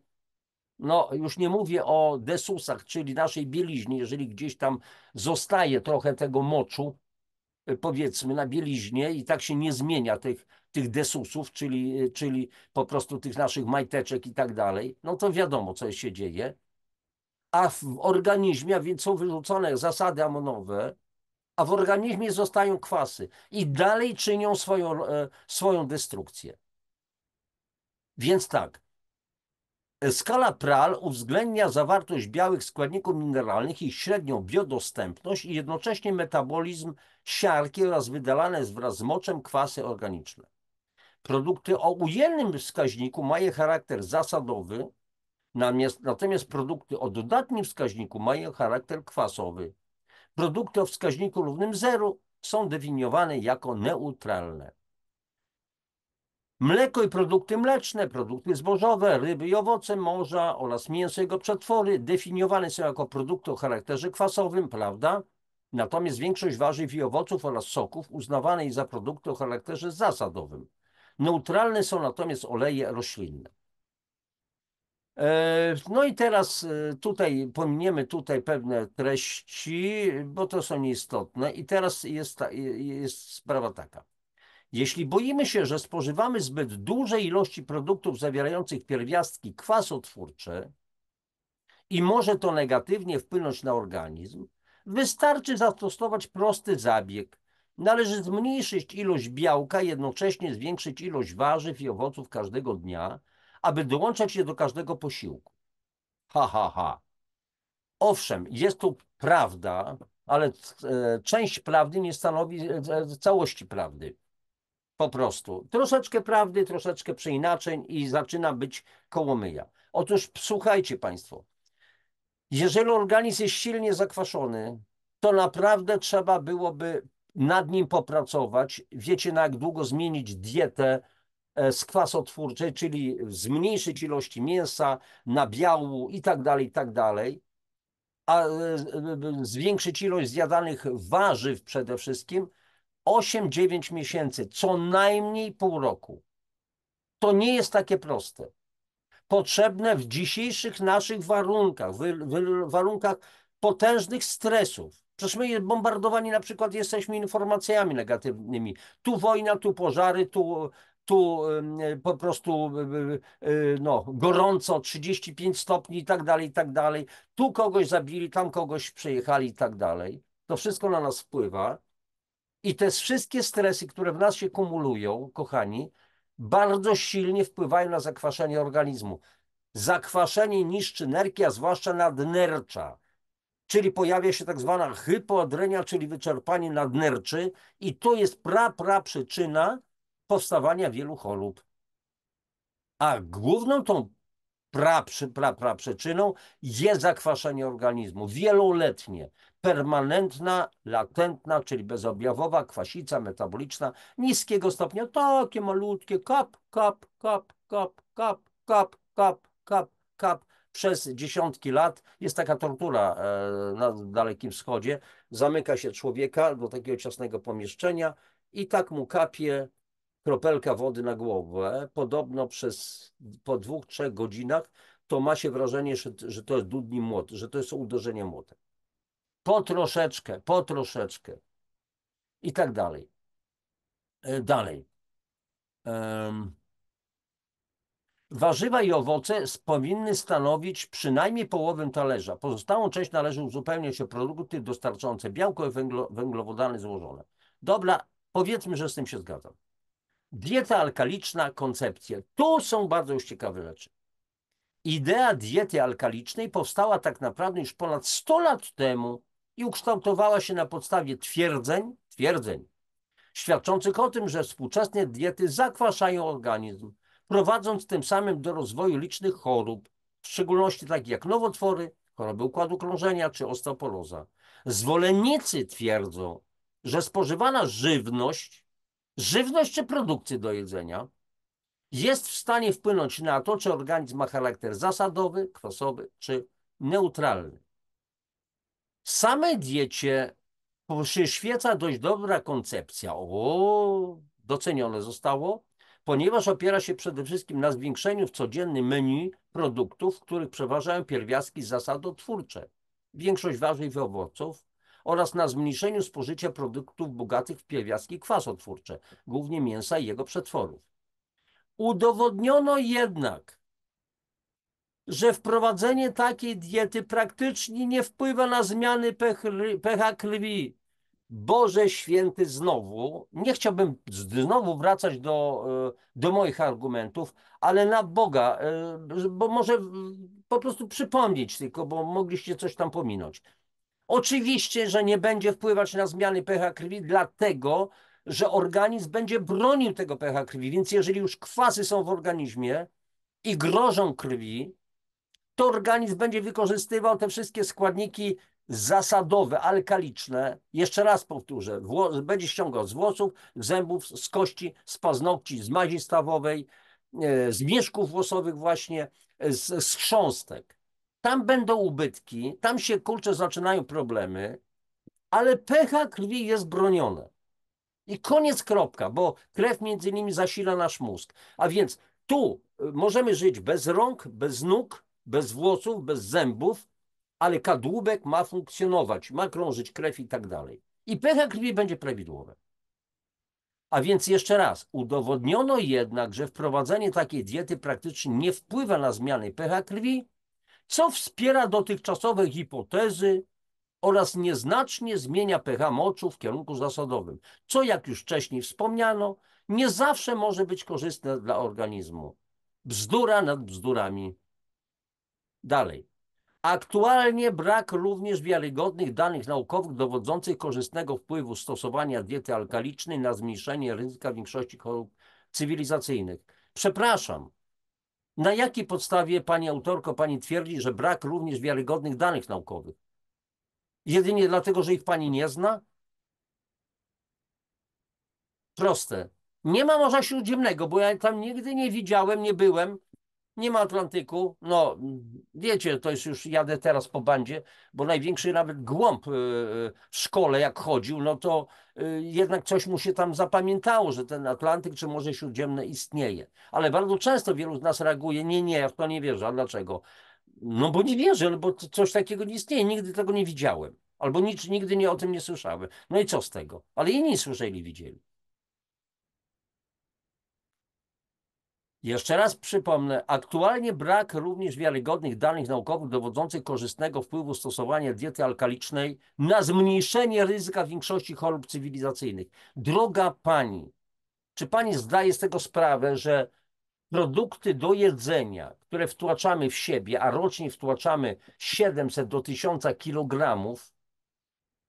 No, już nie mówię o desusach, czyli naszej bieliźnie, jeżeli gdzieś tam zostaje trochę tego moczu, powiedzmy, na bieliźnie i tak się nie zmienia tych desusów, czyli po prostu tych naszych majteczek i tak dalej, no to wiadomo, co się dzieje. A w organizmie, a więc są wyrzucone zasady amonowe, a w organizmie zostają kwasy i dalej czynią swoją destrukcję. Więc tak, skala PRAL uwzględnia zawartość białych składników mineralnych, ich średnią biodostępność i jednocześnie metabolizm siarki oraz wydalane wraz z moczem kwasy organiczne. Produkty o ujemnym wskaźniku mają charakter zasadowy, natomiast produkty o dodatnim wskaźniku mają charakter kwasowy. Produkty o wskaźniku równym 0 są definiowane jako neutralne. Mleko i produkty mleczne, produkty zbożowe, ryby i owoce morza oraz mięso i jego przetwory definiowane są jako produkty o charakterze kwasowym, prawda? Natomiast większość warzyw i owoców oraz soków uznawane jest za produkty o charakterze zasadowym. Neutralne są natomiast oleje roślinne. No i teraz pominiemy pewne treści, bo to są nieistotne. I teraz jest sprawa taka. Jeśli boimy się, że spożywamy zbyt duże ilości produktów zawierających pierwiastki kwasotwórcze i może to negatywnie wpłynąć na organizm, wystarczy zastosować prosty zabieg. Należy zmniejszyć ilość białka, jednocześnie zwiększyć ilość warzyw i owoców każdego dnia, aby dołączać je do każdego posiłku. Ha, ha, ha. Owszem, jest tu prawda, ale część prawdy nie stanowi całości prawdy. Po prostu. Troszeczkę prawdy, troszeczkę przeinaczeń i zaczyna być kołomyja. Otóż słuchajcie Państwo, jeżeli organizm jest silnie zakwaszony, to naprawdę trzeba byłoby nad nim popracować. Wiecie, na jak długo zmienić dietę z kwasotwórczej, czyli zmniejszyć ilości mięsa, nabiału i tak dalej, a zwiększyć ilość zjadanych warzyw przede wszystkim 8-9 miesięcy, co najmniej pół roku. To nie jest takie proste. Potrzebne w dzisiejszych naszych warunkach, warunkach potężnych stresów. Przecież my bombardowani na przykład jesteśmy informacjami negatywnymi. Tu wojna, tu pożary, tu po prostu no, gorąco, 35 stopni i tak dalej, i tak dalej. Tu kogoś zabili, tam kogoś przejechali i tak dalej. To wszystko na nas wpływa. I te wszystkie stresy, które w nas się kumulują, kochani, bardzo silnie wpływają na zakwaszenie organizmu. Zakwaszenie niszczy nerki, a zwłaszcza nadnercza, czyli pojawia się tak zwana hypoadrenia, czyli wyczerpanie nadnerczy i to jest przyczyna powstawania wielu chorób. A główną tą przyczyną jest zakwaszenie organizmu. Wieloletnie, permanentna, latentna, czyli bezobjawowa kwasica metaboliczna niskiego stopnia, takie malutkie, kap, przez dziesiątki lat. Jest taka tortura na Dalekim Wschodzie. Zamyka się człowieka do takiego ciasnego pomieszczenia i tak mu kapie kropelka wody na głowę. Podobno po 2-3 godzinach to ma się wrażenie, że to jest dudni młot, że to jest uderzenie młotem. Po troszeczkę i tak dalej. Dalej. Warzywa i owoce powinny stanowić przynajmniej połowę talerza. Pozostałą część należy uzupełniać o produkty dostarczające białko i węglowodany złożone. Dobra, powiedzmy, że z tym się zgadzam. Dieta alkaliczna, koncepcje. Tu są bardzo już ciekawe rzeczy. Idea diety alkalicznej powstała tak naprawdę już ponad 100 lat temu i ukształtowała się na podstawie twierdzeń świadczących o tym, że współczesne diety zakwaszają organizm, prowadząc tym samym do rozwoju licznych chorób, w szczególności takich jak nowotwory, choroby układu krążenia czy osteoporoza. Zwolennicy twierdzą, że spożywana żywność czy produkty do jedzenia jest w stanie wpłynąć na to, czy organizm ma charakter zasadowy, kwasowy czy neutralny. Samej diecie przyświeca dość dobra koncepcja. Docenione zostało, ponieważ opiera się przede wszystkim na zwiększeniu w codziennym menu produktów, w których przeważają pierwiastki zasadotwórcze, większość warzyw i owoców, oraz na zmniejszeniu spożycia produktów bogatych w pierwiastki kwasotwórcze, głównie mięsa i jego przetworów. Udowodniono jednak, że wprowadzenie takiej diety praktycznie nie wpływa na zmiany pH krwi. Boże święty, znowu, nie chciałbym znowu wracać do moich argumentów, ale na Boga, bo może po prostu przypomnieć tylko, bo mogliście coś tam pominąć. Oczywiście, że nie będzie wpływać na zmiany pH krwi, dlatego, że organizm będzie bronił tego pH krwi, więc jeżeli już kwasy są w organizmie i grożą krwi, to organizm będzie wykorzystywał te wszystkie składniki zasadowe, alkaliczne. Jeszcze raz powtórzę, będzie ściągał z włosów, zębów, z kości, z paznokci, z mazi stawowej, z mieszków włosowych właśnie, z chrząstek. Tam będą ubytki, tam się kurczę zaczynają problemy, ale pH krwi jest bronione. I koniec, kropka, bo krew między innymi zasila nasz mózg. A więc tu możemy żyć bez rąk, bez nóg, bez włosów, bez zębów, ale kadłubek ma funkcjonować, ma krążyć krew i tak dalej. I pH krwi będzie prawidłowe. A więc jeszcze raz, udowodniono jednak, że wprowadzenie takiej diety praktycznie nie wpływa na zmiany pH krwi, co wspiera dotychczasowe hipotezy oraz nieznacznie zmienia pH moczu w kierunku zasadowym, co jak już wcześniej wspomniano, nie zawsze może być korzystne dla organizmu. Bzdura nad bzdurami. Dalej. Aktualnie brak również wiarygodnych danych naukowych dowodzących korzystnego wpływu stosowania diety alkalicznej na zmniejszenie ryzyka większości chorób cywilizacyjnych. Przepraszam, na jakiej podstawie pani autorko, pani twierdzi, że brak również wiarygodnych danych naukowych? Jedynie dlatego, że ich pani nie zna? Proste. Nie ma Morza Śródziemnego, bo ja tam nigdy nie widziałem, nie byłem. Nie ma Atlantyku. No, wiecie, to jest już, jadę teraz po bandzie, bo największy nawet głąb w szkole, jak chodził, no to jednak coś mu się tam zapamiętało, że ten Atlantyk czy Morze Śródziemne istnieje. Ale bardzo często wielu z nas reaguje, nie, nie, ja w to nie wierzę. A dlaczego? No bo nie wierzę, no bo coś takiego nie istnieje, nigdy tego nie widziałem. Albo nigdy nie o tym nie słyszałem. No i co z tego? Ale inni słyszeli, widzieli. Jeszcze raz przypomnę, aktualnie brak również wiarygodnych danych naukowych dowodzących korzystnego wpływu stosowania diety alkalicznej na zmniejszenie ryzyka większości chorób cywilizacyjnych. Droga pani, czy pani zdaje z tego sprawę, że produkty do jedzenia, które wtłaczamy w siebie, a rocznie wtłaczamy 700 do 1000 kilogramów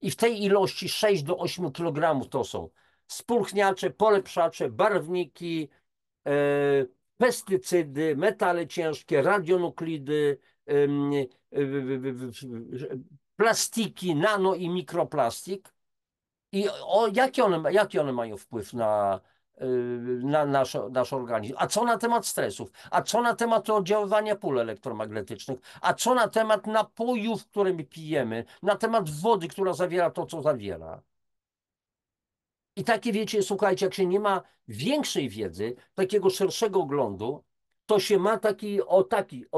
i w tej ilości 6 do 8 kilogramów to są spulchniacze, polepszacze, barwniki, e, pestycydy, metale ciężkie, radionuklidy, plastiki, nano i mikroplastik. I jaki one mają wpływ na nasz organizm? A co na temat stresów? A co na temat oddziaływania pól elektromagnetycznych? A co na temat napojów, które my pijemy? Na temat wody, która zawiera to, co zawiera? I takie wiecie, słuchajcie, jak się nie ma większej wiedzy, takiego szerszego oglądu, to się ma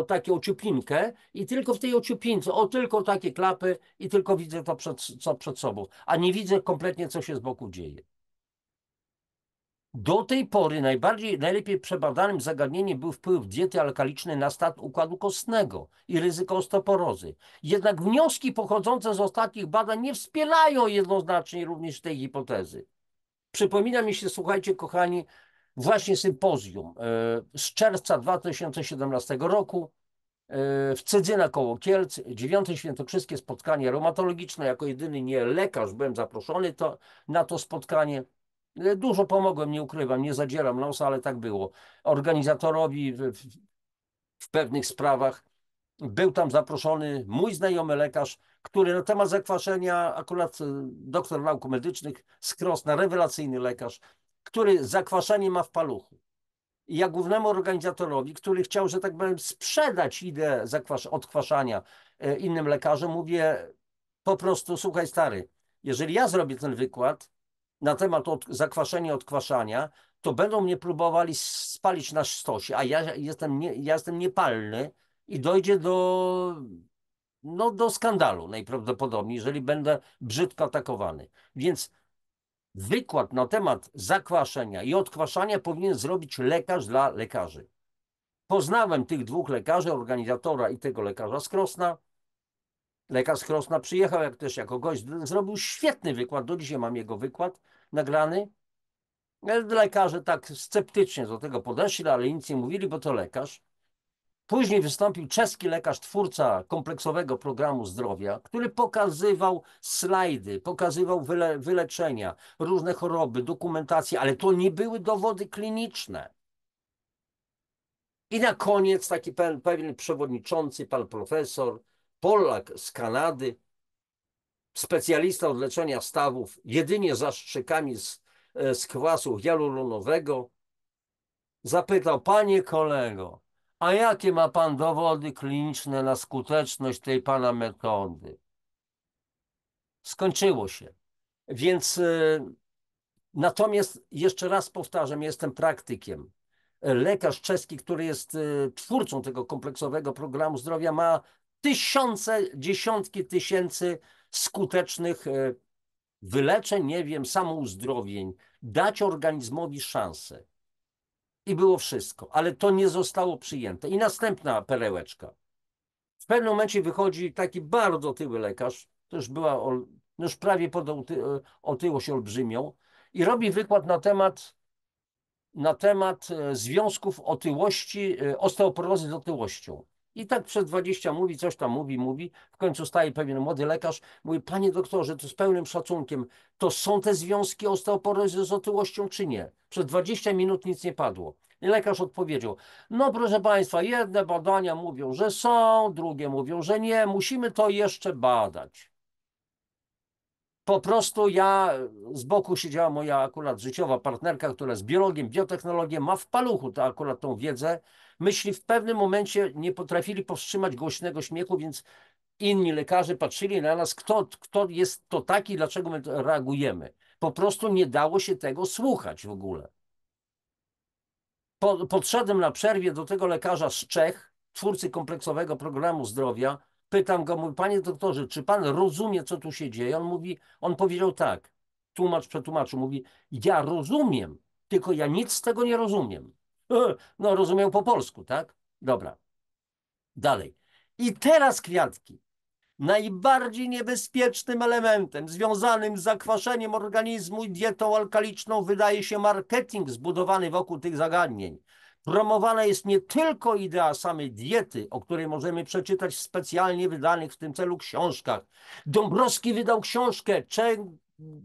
taką ociupinkę i tylko w tej ociupince, tylko takie klapy i tylko widzę to co przed sobą, a nie widzę kompletnie, co się z boku dzieje. Do tej pory najlepiej przebadanym zagadnieniem był wpływ diety alkalicznej na stan układu kostnego i ryzyko osteoporozy. Jednak wnioski pochodzące z ostatnich badań nie wspierają jednoznacznie również tej hipotezy. Przypomina mi się, słuchajcie, kochani, właśnie sympozjum z czerwca 2017 roku w Cydzyna koło Kielc, 9. Świętokrzyskie spotkanie reumatologiczne. Jako jedyny nie lekarz byłem zaproszony na to spotkanie. Dużo pomogłem, nie ukrywam, nie zadzieram nosa, ale tak było. Organizatorowi w pewnych sprawach. Był tam zaproszony mój znajomy lekarz, który na temat zakwaszenia, akurat doktor nauk medycznych z Krosna, rewelacyjny lekarz, który zakwaszenie ma w paluchu. I ja głównemu organizatorowi, który chciał, że tak powiem, sprzedać ideę odkwaszania innym lekarzom, mówię po prostu, słuchaj stary, jeżeli ja zrobię ten wykład na temat zakwaszenia i odkwaszania, to będą mnie próbowali spalić na stosie, a ja jestem niepalny i dojdzie do skandalu najprawdopodobniej, jeżeli będę brzydko atakowany. Więc wykład na temat zakwaszenia i odkwaszania powinien zrobić lekarz dla lekarzy. Poznałem tych dwóch lekarzy, organizatora i tego lekarza z Krosna. Lekarz z Krosna przyjechał też jako gość, zrobił świetny wykład, do dzisiaj mam jego wykład nagrany. Lekarze tak sceptycznie do tego podeszli, ale nic nie mówili, bo to lekarz. Później wystąpił czeski lekarz, twórca kompleksowego programu zdrowia, który pokazywał slajdy, pokazywał wyleczenia, różne choroby, dokumentacje, ale to nie były dowody kliniczne. I na koniec taki pewien przewodniczący, pan profesor, Polak z Kanady, specjalista od leczenia stawów, jedynie zastrzykami z kwasu hialuronowego, zapytał: panie kolego, a jakie ma pan dowody kliniczne na skuteczność tej pana metody? Skończyło się. Więc natomiast jeszcze raz powtarzam, jestem praktykiem. Lekarz czeski, który jest twórcą tego kompleksowego programu zdrowia, ma tysiące, dziesiątki tysięcy skutecznych wyleczeń, nie wiem, samouzdrowień. Dać organizmowi szansę. I było wszystko, ale to nie zostało przyjęte. I następna perełeczka. W pewnym momencie wychodzi taki bardzo otyły lekarz, to już była, no już prawie pod otyłość olbrzymią, i robi wykład na temat związków otyłości, osteoporozy z otyłością. I tak przez 20 mówi, coś tam mówi. W końcu staje pewien młody lekarz, mówi: panie doktorze, to z pełnym szacunkiem, to są te związki osteoporozy z otyłością, czy nie? Przez 20 minut nic nie padło. I lekarz odpowiedział: no proszę państwa, jedne badania mówią, że są, drugie mówią, że nie, musimy to jeszcze badać. Po prostu ja, z boku siedziała moja akurat życiowa partnerka, która jest biologiem, biotechnologiem, ma w paluchu to akurat tą wiedzę. Myśmy w pewnym momencie nie potrafili powstrzymać głośnego śmiechu, więc inni lekarze patrzyli na nas, kto jest to taki, dlaczego my reagujemy. Po prostu nie dało się tego słuchać w ogóle. Podszedłem na przerwie do tego lekarza z Czech, twórcy kompleksowego programu zdrowia. Pytam go, mówię, panie doktorze, czy pan rozumie, co tu się dzieje? On powiedział tak, tłumacz przetłumaczył, mówi, ja rozumiem, tylko ja nic z tego nie rozumiem. No, rozumiał po polsku, tak? Dobra, dalej. I teraz kwiatki. Najbardziej niebezpiecznym elementem związanym z zakwaszeniem organizmu i dietą alkaliczną wydaje się marketing zbudowany wokół tych zagadnień. Promowana jest nie tylko idea samej diety, o której możemy przeczytać w specjalnie wydanych w tym celu książkach. Dąbrowski wydał książkę,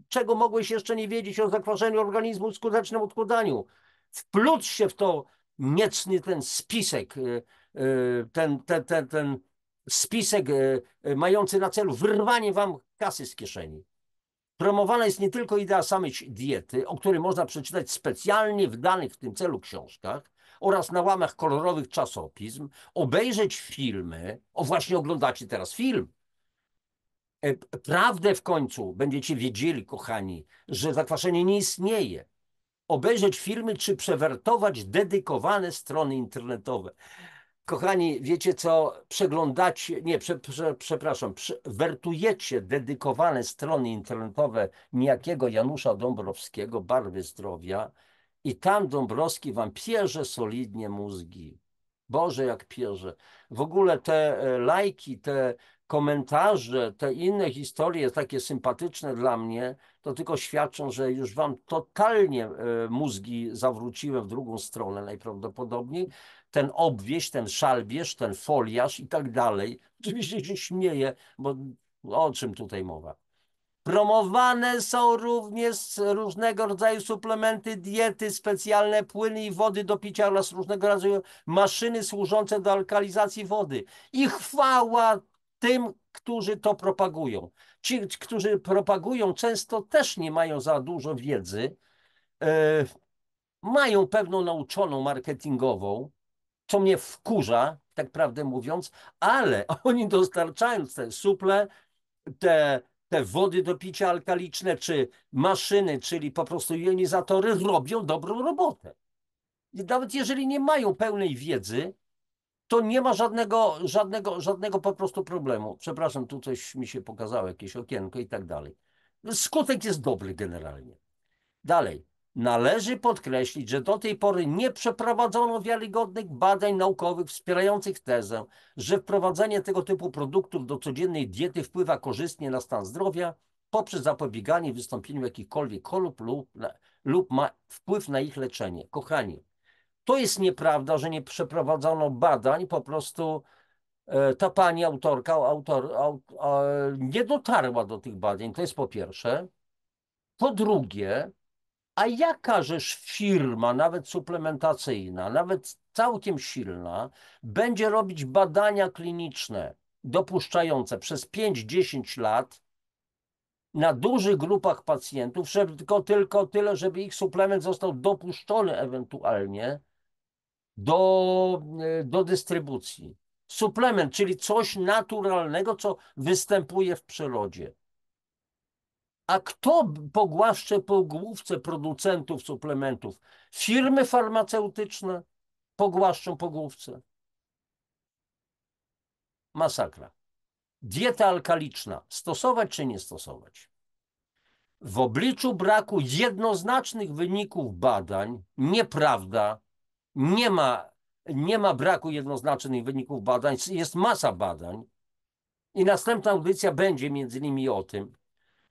czego mogłeś jeszcze nie wiedzieć o zakwaszeniu organizmu i skutecznym odchudzaniu. Wpluć się w to niecny ten spisek, ten spisek mający na celu wyrwanie wam kasy z kieszeni. Promowana jest nie tylko idea samej diety, o której można przeczytać specjalnie w danych w tym celu książkach oraz na łamach kolorowych czasopism, obejrzeć filmy, o właśnie oglądacie teraz film. Prawdę w końcu będziecie wiedzieli, kochani, że zakwaszenie nie istnieje. Obejrzeć filmy czy przewertować dedykowane strony internetowe. Kochani, wiecie co? Przeglądacie, nie, przepraszam, wertujecie dedykowane strony internetowe niejakiego Janusza Dąbrowskiego, Barwy Zdrowia, i tam Dąbrowski wam pierze solidnie mózgi. Boże, jak pierze. W ogóle te lajki, te komentarze, te inne historie, takie sympatyczne dla mnie, to tylko świadczą, że już wam totalnie mózgi zawróciłem w drugą stronę najprawdopodobniej. Ten obwieś, ten szalbierz, ten foliarz i tak dalej. Oczywiście się śmieję, bo o czym tutaj mowa? Promowane są również różnego rodzaju suplementy diety, specjalne płyny i wody do picia oraz różnego rodzaju maszyny służące do alkalizacji wody. I chwała tym, którzy to propagują. Ci, którzy propagują, często też nie mają za dużo wiedzy, mają pewną nauczoną marketingową, co mnie wkurza, tak prawdę mówiąc, ale oni dostarczając te suple, te, te wody do picia alkaliczne, czy maszyny, czyli po prostu jonizatory, robią dobrą robotę. I nawet jeżeli nie mają pełnej wiedzy, to nie ma żadnego po prostu problemu. Przepraszam, tu coś mi się pokazało, jakieś okienko i tak dalej. Skutek jest dobry generalnie. Dalej. Należy podkreślić, że do tej pory nie przeprowadzono wiarygodnych badań naukowych wspierających tezę, że wprowadzenie tego typu produktów do codziennej diety wpływa korzystnie na stan zdrowia poprzez zapobieganie wystąpieniu jakichkolwiek chorób lub ma wpływ na ich leczenie. Kochani, to jest nieprawda, że nie przeprowadzono badań, po prostu ta pani autorka nie dotarła do tych badań, to jest po pierwsze. Po drugie, a jakażeż firma, nawet suplementacyjna, nawet całkiem silna, będzie robić badania kliniczne dopuszczające przez 5-10 lat na dużych grupach pacjentów, tylko tyle, żeby ich suplement został dopuszczony ewentualnie do dystrybucji. Suplement, czyli coś naturalnego, co występuje w przyrodzie. A kto pogłaszcze po główce producentów suplementów? Firmy farmaceutyczne pogłaszczą po główce. Masakra. Dieta alkaliczna. Stosować czy nie stosować? W obliczu braku jednoznacznych wyników badań, nieprawda, nie ma, nie ma braku jednoznacznych wyników badań, jest masa badań i następna audycja będzie między innymi o tym,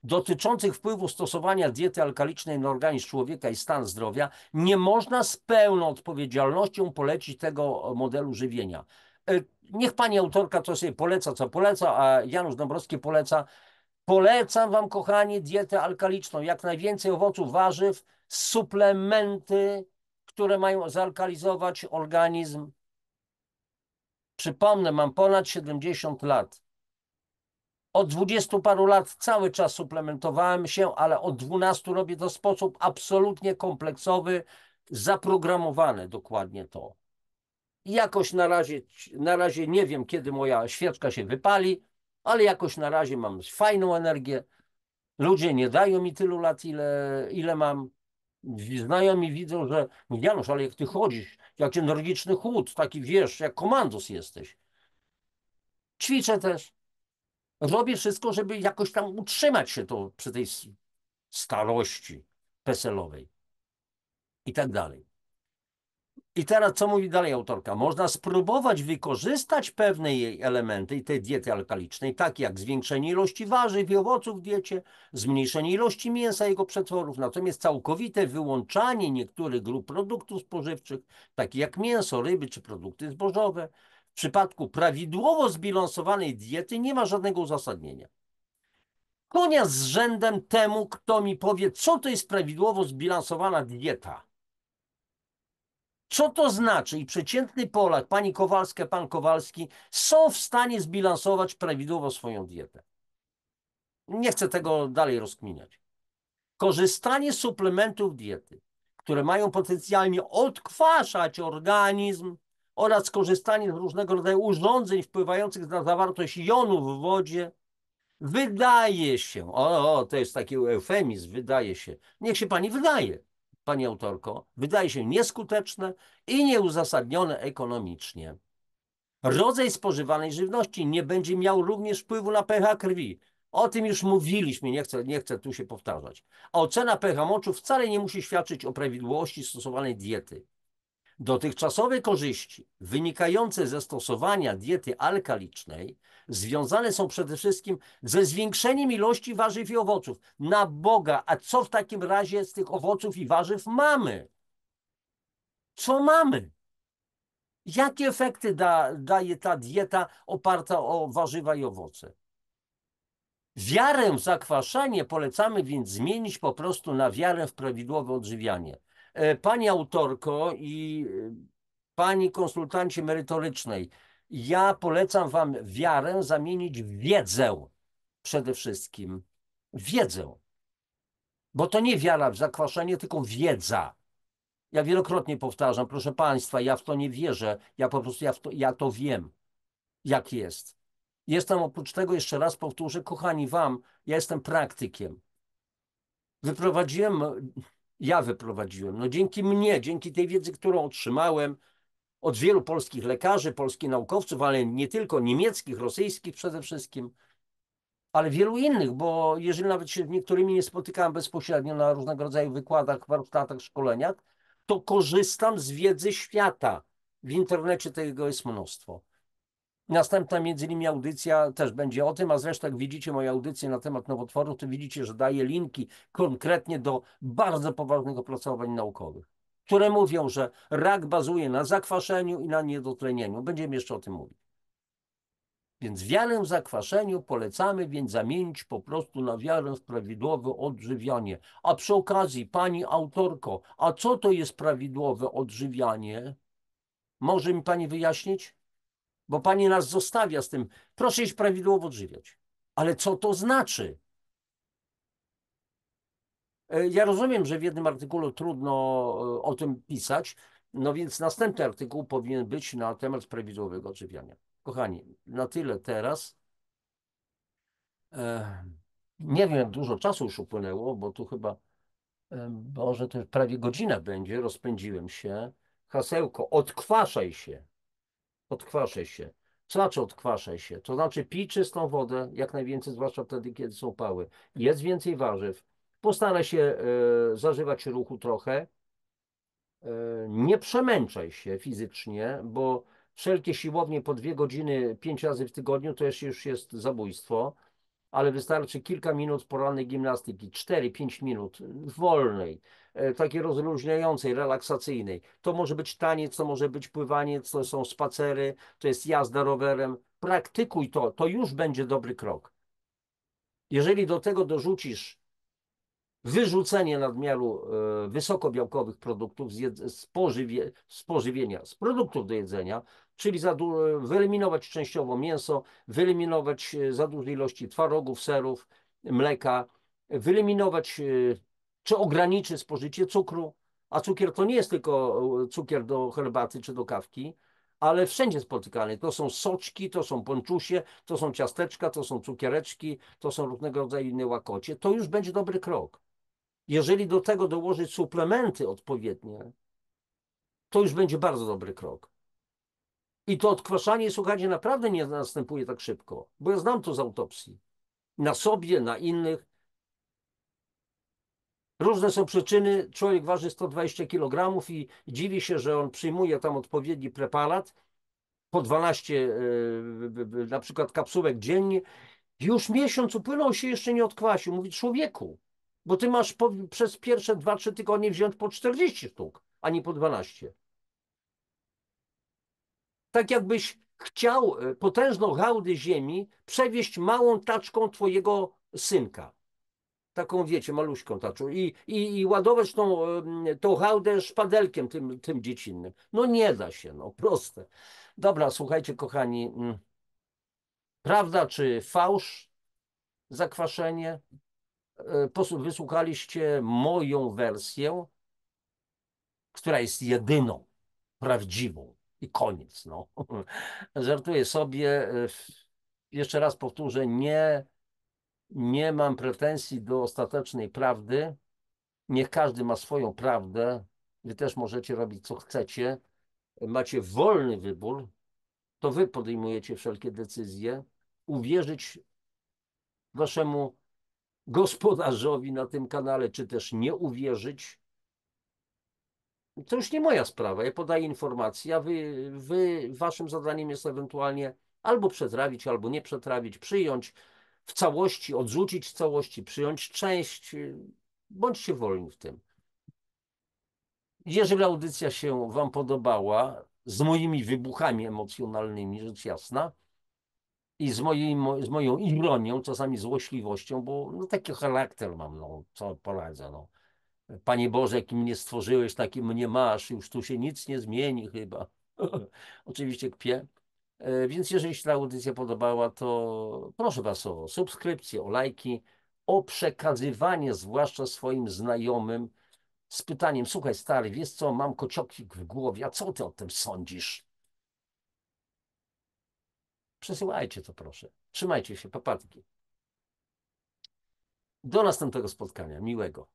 dotyczących wpływu stosowania diety alkalicznej na organizm człowieka i stan zdrowia, nie można z pełną odpowiedzialnością polecić tego modelu żywienia. Niech pani autorka to sobie poleca, co poleca, a Janusz Dąbrowski poleca. Polecam wam, kochani, dietę alkaliczną. Jak najwięcej owoców, warzyw, suplementy, które mają zalkalizować organizm. Przypomnę, mam ponad 70 lat. Od 20 paru lat cały czas suplementowałem się, ale od 12 robię to w sposób absolutnie kompleksowy, zaprogramowane dokładnie to. I jakoś na razie nie wiem, kiedy moja świeczka się wypali, ale jakoś na razie mam fajną energię. Ludzie nie dają mi tylu lat, ile mam. Znajomi widzą, że Janusz, ale jak ty chodzisz, jak energiczny chłód, taki wiesz, jak komandos jesteś. Ćwiczę też. Robię wszystko, żeby jakoś tam utrzymać się to przy tej starości PESEL-owej i tak dalej. I teraz co mówi dalej autorka? Można spróbować wykorzystać pewne jej elementy tej diety alkalicznej, takie jak zwiększenie ilości warzyw i owoców w diecie, zmniejszenie ilości mięsa i jego przetworów, natomiast całkowite wyłączanie niektórych grup produktów spożywczych, takich jak mięso, ryby czy produkty zbożowe, w przypadku prawidłowo zbilansowanej diety nie ma żadnego uzasadnienia. Konia z rzędem temu, kto mi powie, co to jest prawidłowo zbilansowana dieta. Co to znaczy? I przeciętny Polak, pani Kowalska, pan Kowalski są w stanie zbilansować prawidłowo swoją dietę. Nie chcę tego dalej rozkminiać. Korzystanie z suplementów diety, które mają potencjalnie odkwaszać organizm oraz korzystanie z różnego rodzaju urządzeń wpływających na zawartość jonów w wodzie, wydaje się, to jest taki eufemizm, wydaje się, niech się pani wydaje, pani autorko, wydaje się nieskuteczne i nieuzasadnione ekonomicznie. Rodzaj spożywanej żywności nie będzie miał również wpływu na pH krwi. O tym już mówiliśmy, nie chcę tu się powtarzać. A ocena pH moczu wcale nie musi świadczyć o prawidłowości stosowanej diety. Dotychczasowe korzyści wynikające ze stosowania diety alkalicznej związane są przede wszystkim ze zwiększeniem ilości warzyw i owoców. Na Boga, a co w takim razie z tych owoców i warzyw mamy? Co mamy? Jakie efekty daje ta dieta oparta o warzywa i owoce? Wiarę w zakwaszenie polecamy więc zmienić po prostu na wiarę w prawidłowe odżywianie. Pani autorko i pani konsultancie merytorycznej, ja polecam wam wiarę zamienić w wiedzę przede wszystkim. Wiedzę. Bo to nie wiara w zakwaszenie, tylko wiedza. Ja wielokrotnie powtarzam, proszę państwa, ja w to nie wierzę. Ja po prostu ja to wiem, jak jest. Jestem oprócz tego, jeszcze raz powtórzę, kochani wam, ja jestem praktykiem. Ja wyprowadziłem, no dzięki mnie, dzięki tej wiedzy, którą otrzymałem od wielu polskich lekarzy, polskich naukowców, ale nie tylko, niemieckich, rosyjskich przede wszystkim, ale wielu innych, bo jeżeli nawet się z niektórymi nie spotykałem bezpośrednio na różnego rodzaju wykładach, warsztatach, szkoleniach, to korzystam z wiedzy świata. W internecie tego jest mnóstwo. Następna między innymi audycja też będzie o tym, a zresztą jak widzicie moje audycje na temat nowotworów, to widzicie, że daję linki konkretnie do bardzo poważnych opracowań naukowych, które mówią, że rak bazuje na zakwaszeniu i na niedotlenieniu. Będziemy jeszcze o tym mówić. Więc wiarę w zakwaszeniu polecamy więc zamienić po prostu na wiarę w prawidłowe odżywianie. A przy okazji, pani autorko, a co to jest prawidłowe odżywianie? Może mi pani wyjaśnić? Bo pani nas zostawia z tym, proszę się prawidłowo odżywiać. Ale co to znaczy? Ja rozumiem, że w jednym artykule trudno o tym pisać, no więc następny artykuł powinien być na temat prawidłowego odżywiania. Kochani, na tyle teraz. Nie wiem, jak dużo czasu już upłynęło, bo tu chyba, może to prawie godzina będzie, rozpędziłem się. Hasełko, odkwaszaj się. Odkwaszaj się. Co znaczy odkwaszaj się? To znaczy pij czystą wodę, jak najwięcej, zwłaszcza wtedy, kiedy są pały. Jedz więcej warzyw. Postaraj się zażywać ruchu trochę. Nie przemęczaj się fizycznie, bo wszelkie siłownie po 2 godziny, 5 razy w tygodniu to już jest zabójstwo, ale wystarczy kilka minut porannej gimnastyki, 4-5 minut wolnej, takiej rozluźniającej, relaksacyjnej. To może być taniec, to może być pływanie, to są spacery, to jest jazda rowerem. Praktykuj to, to już będzie dobry krok. Jeżeli do tego dorzucisz wyrzucenie nadmiaru wysokobiałkowych produktów z pożywienia, z produktów do jedzenia, czyli wyeliminować częściowo mięso, wyeliminować za duże ilości twarogów, serów, mleka, wyeliminować czy ograniczyć spożycie cukru, a cukier to nie jest tylko cukier do herbaty czy do kawki, ale wszędzie spotykany. To są soczki, to są ponczusie, to są ciasteczka, to są cukiereczki, to są różnego rodzaju inne łakocie. To już będzie dobry krok. Jeżeli do tego dołożyć suplementy odpowiednie, to już będzie bardzo dobry krok. I to odkwaszanie, słuchajcie, naprawdę nie następuje tak szybko, bo ja znam to z autopsji. Na sobie, na innych. Różne są przyczyny. Człowiek waży 120 kg i dziwi się, że on przyjmuje tam odpowiedni preparat po 12 na przykład kapsułek dziennie. Już miesiąc upłynął, się jeszcze nie odkwasił. Mówi, człowieku, bo ty masz przez pierwsze 2-3 tygodnie wziąć po 40 sztuk, a nie po 12. Tak jakbyś chciał potężną hałdę ziemi przewieźć małą taczką twojego synka. Taką, wiecie, maluśką taczką. I ładować tą hałdę szpadelkiem tym dziecinnym. No nie da się, no proste. Dobra, słuchajcie, kochani. Prawda czy fałsz? Zakwaszenie? Wysłuchaliście moją wersję, która jest jedyną prawdziwą i koniec. No. Żartuję sobie. Jeszcze raz powtórzę, nie mam pretensji do ostatecznej prawdy. Niech każdy ma swoją prawdę. Wy też możecie robić, co chcecie. Macie wolny wybór. To wy podejmujecie wszelkie decyzje. Uwierzyć waszemu gospodarzowi na tym kanale, czy też nie uwierzyć. To już nie moja sprawa. Ja podaję informacje, a waszym zadaniem jest ewentualnie albo przetrawić, albo nie przetrawić, przyjąć w całości, odrzucić w całości, przyjąć część. Bądźcie wolni w tym. Jeżeli audycja się wam podobała, z moimi wybuchami emocjonalnymi, rzecz jasna, i z moją ironią, czasami złośliwością, bo no, taki charakter mam, no, co poradzę, no. Panie Boże, jakim mnie stworzyłeś, takim mnie masz, już tu się nic nie zmieni chyba. Oczywiście kpię. Więc jeżeli się ta audycja podobała, to proszę Was o subskrypcję, o lajki, o przekazywanie, zwłaszcza swoim znajomym, z pytaniem: słuchaj, stary, wiesz co, mam kociokik w głowie, a co ty o tym sądzisz? Przesyłajcie to, proszę. Trzymajcie się, papatki. Do następnego spotkania. Miłego.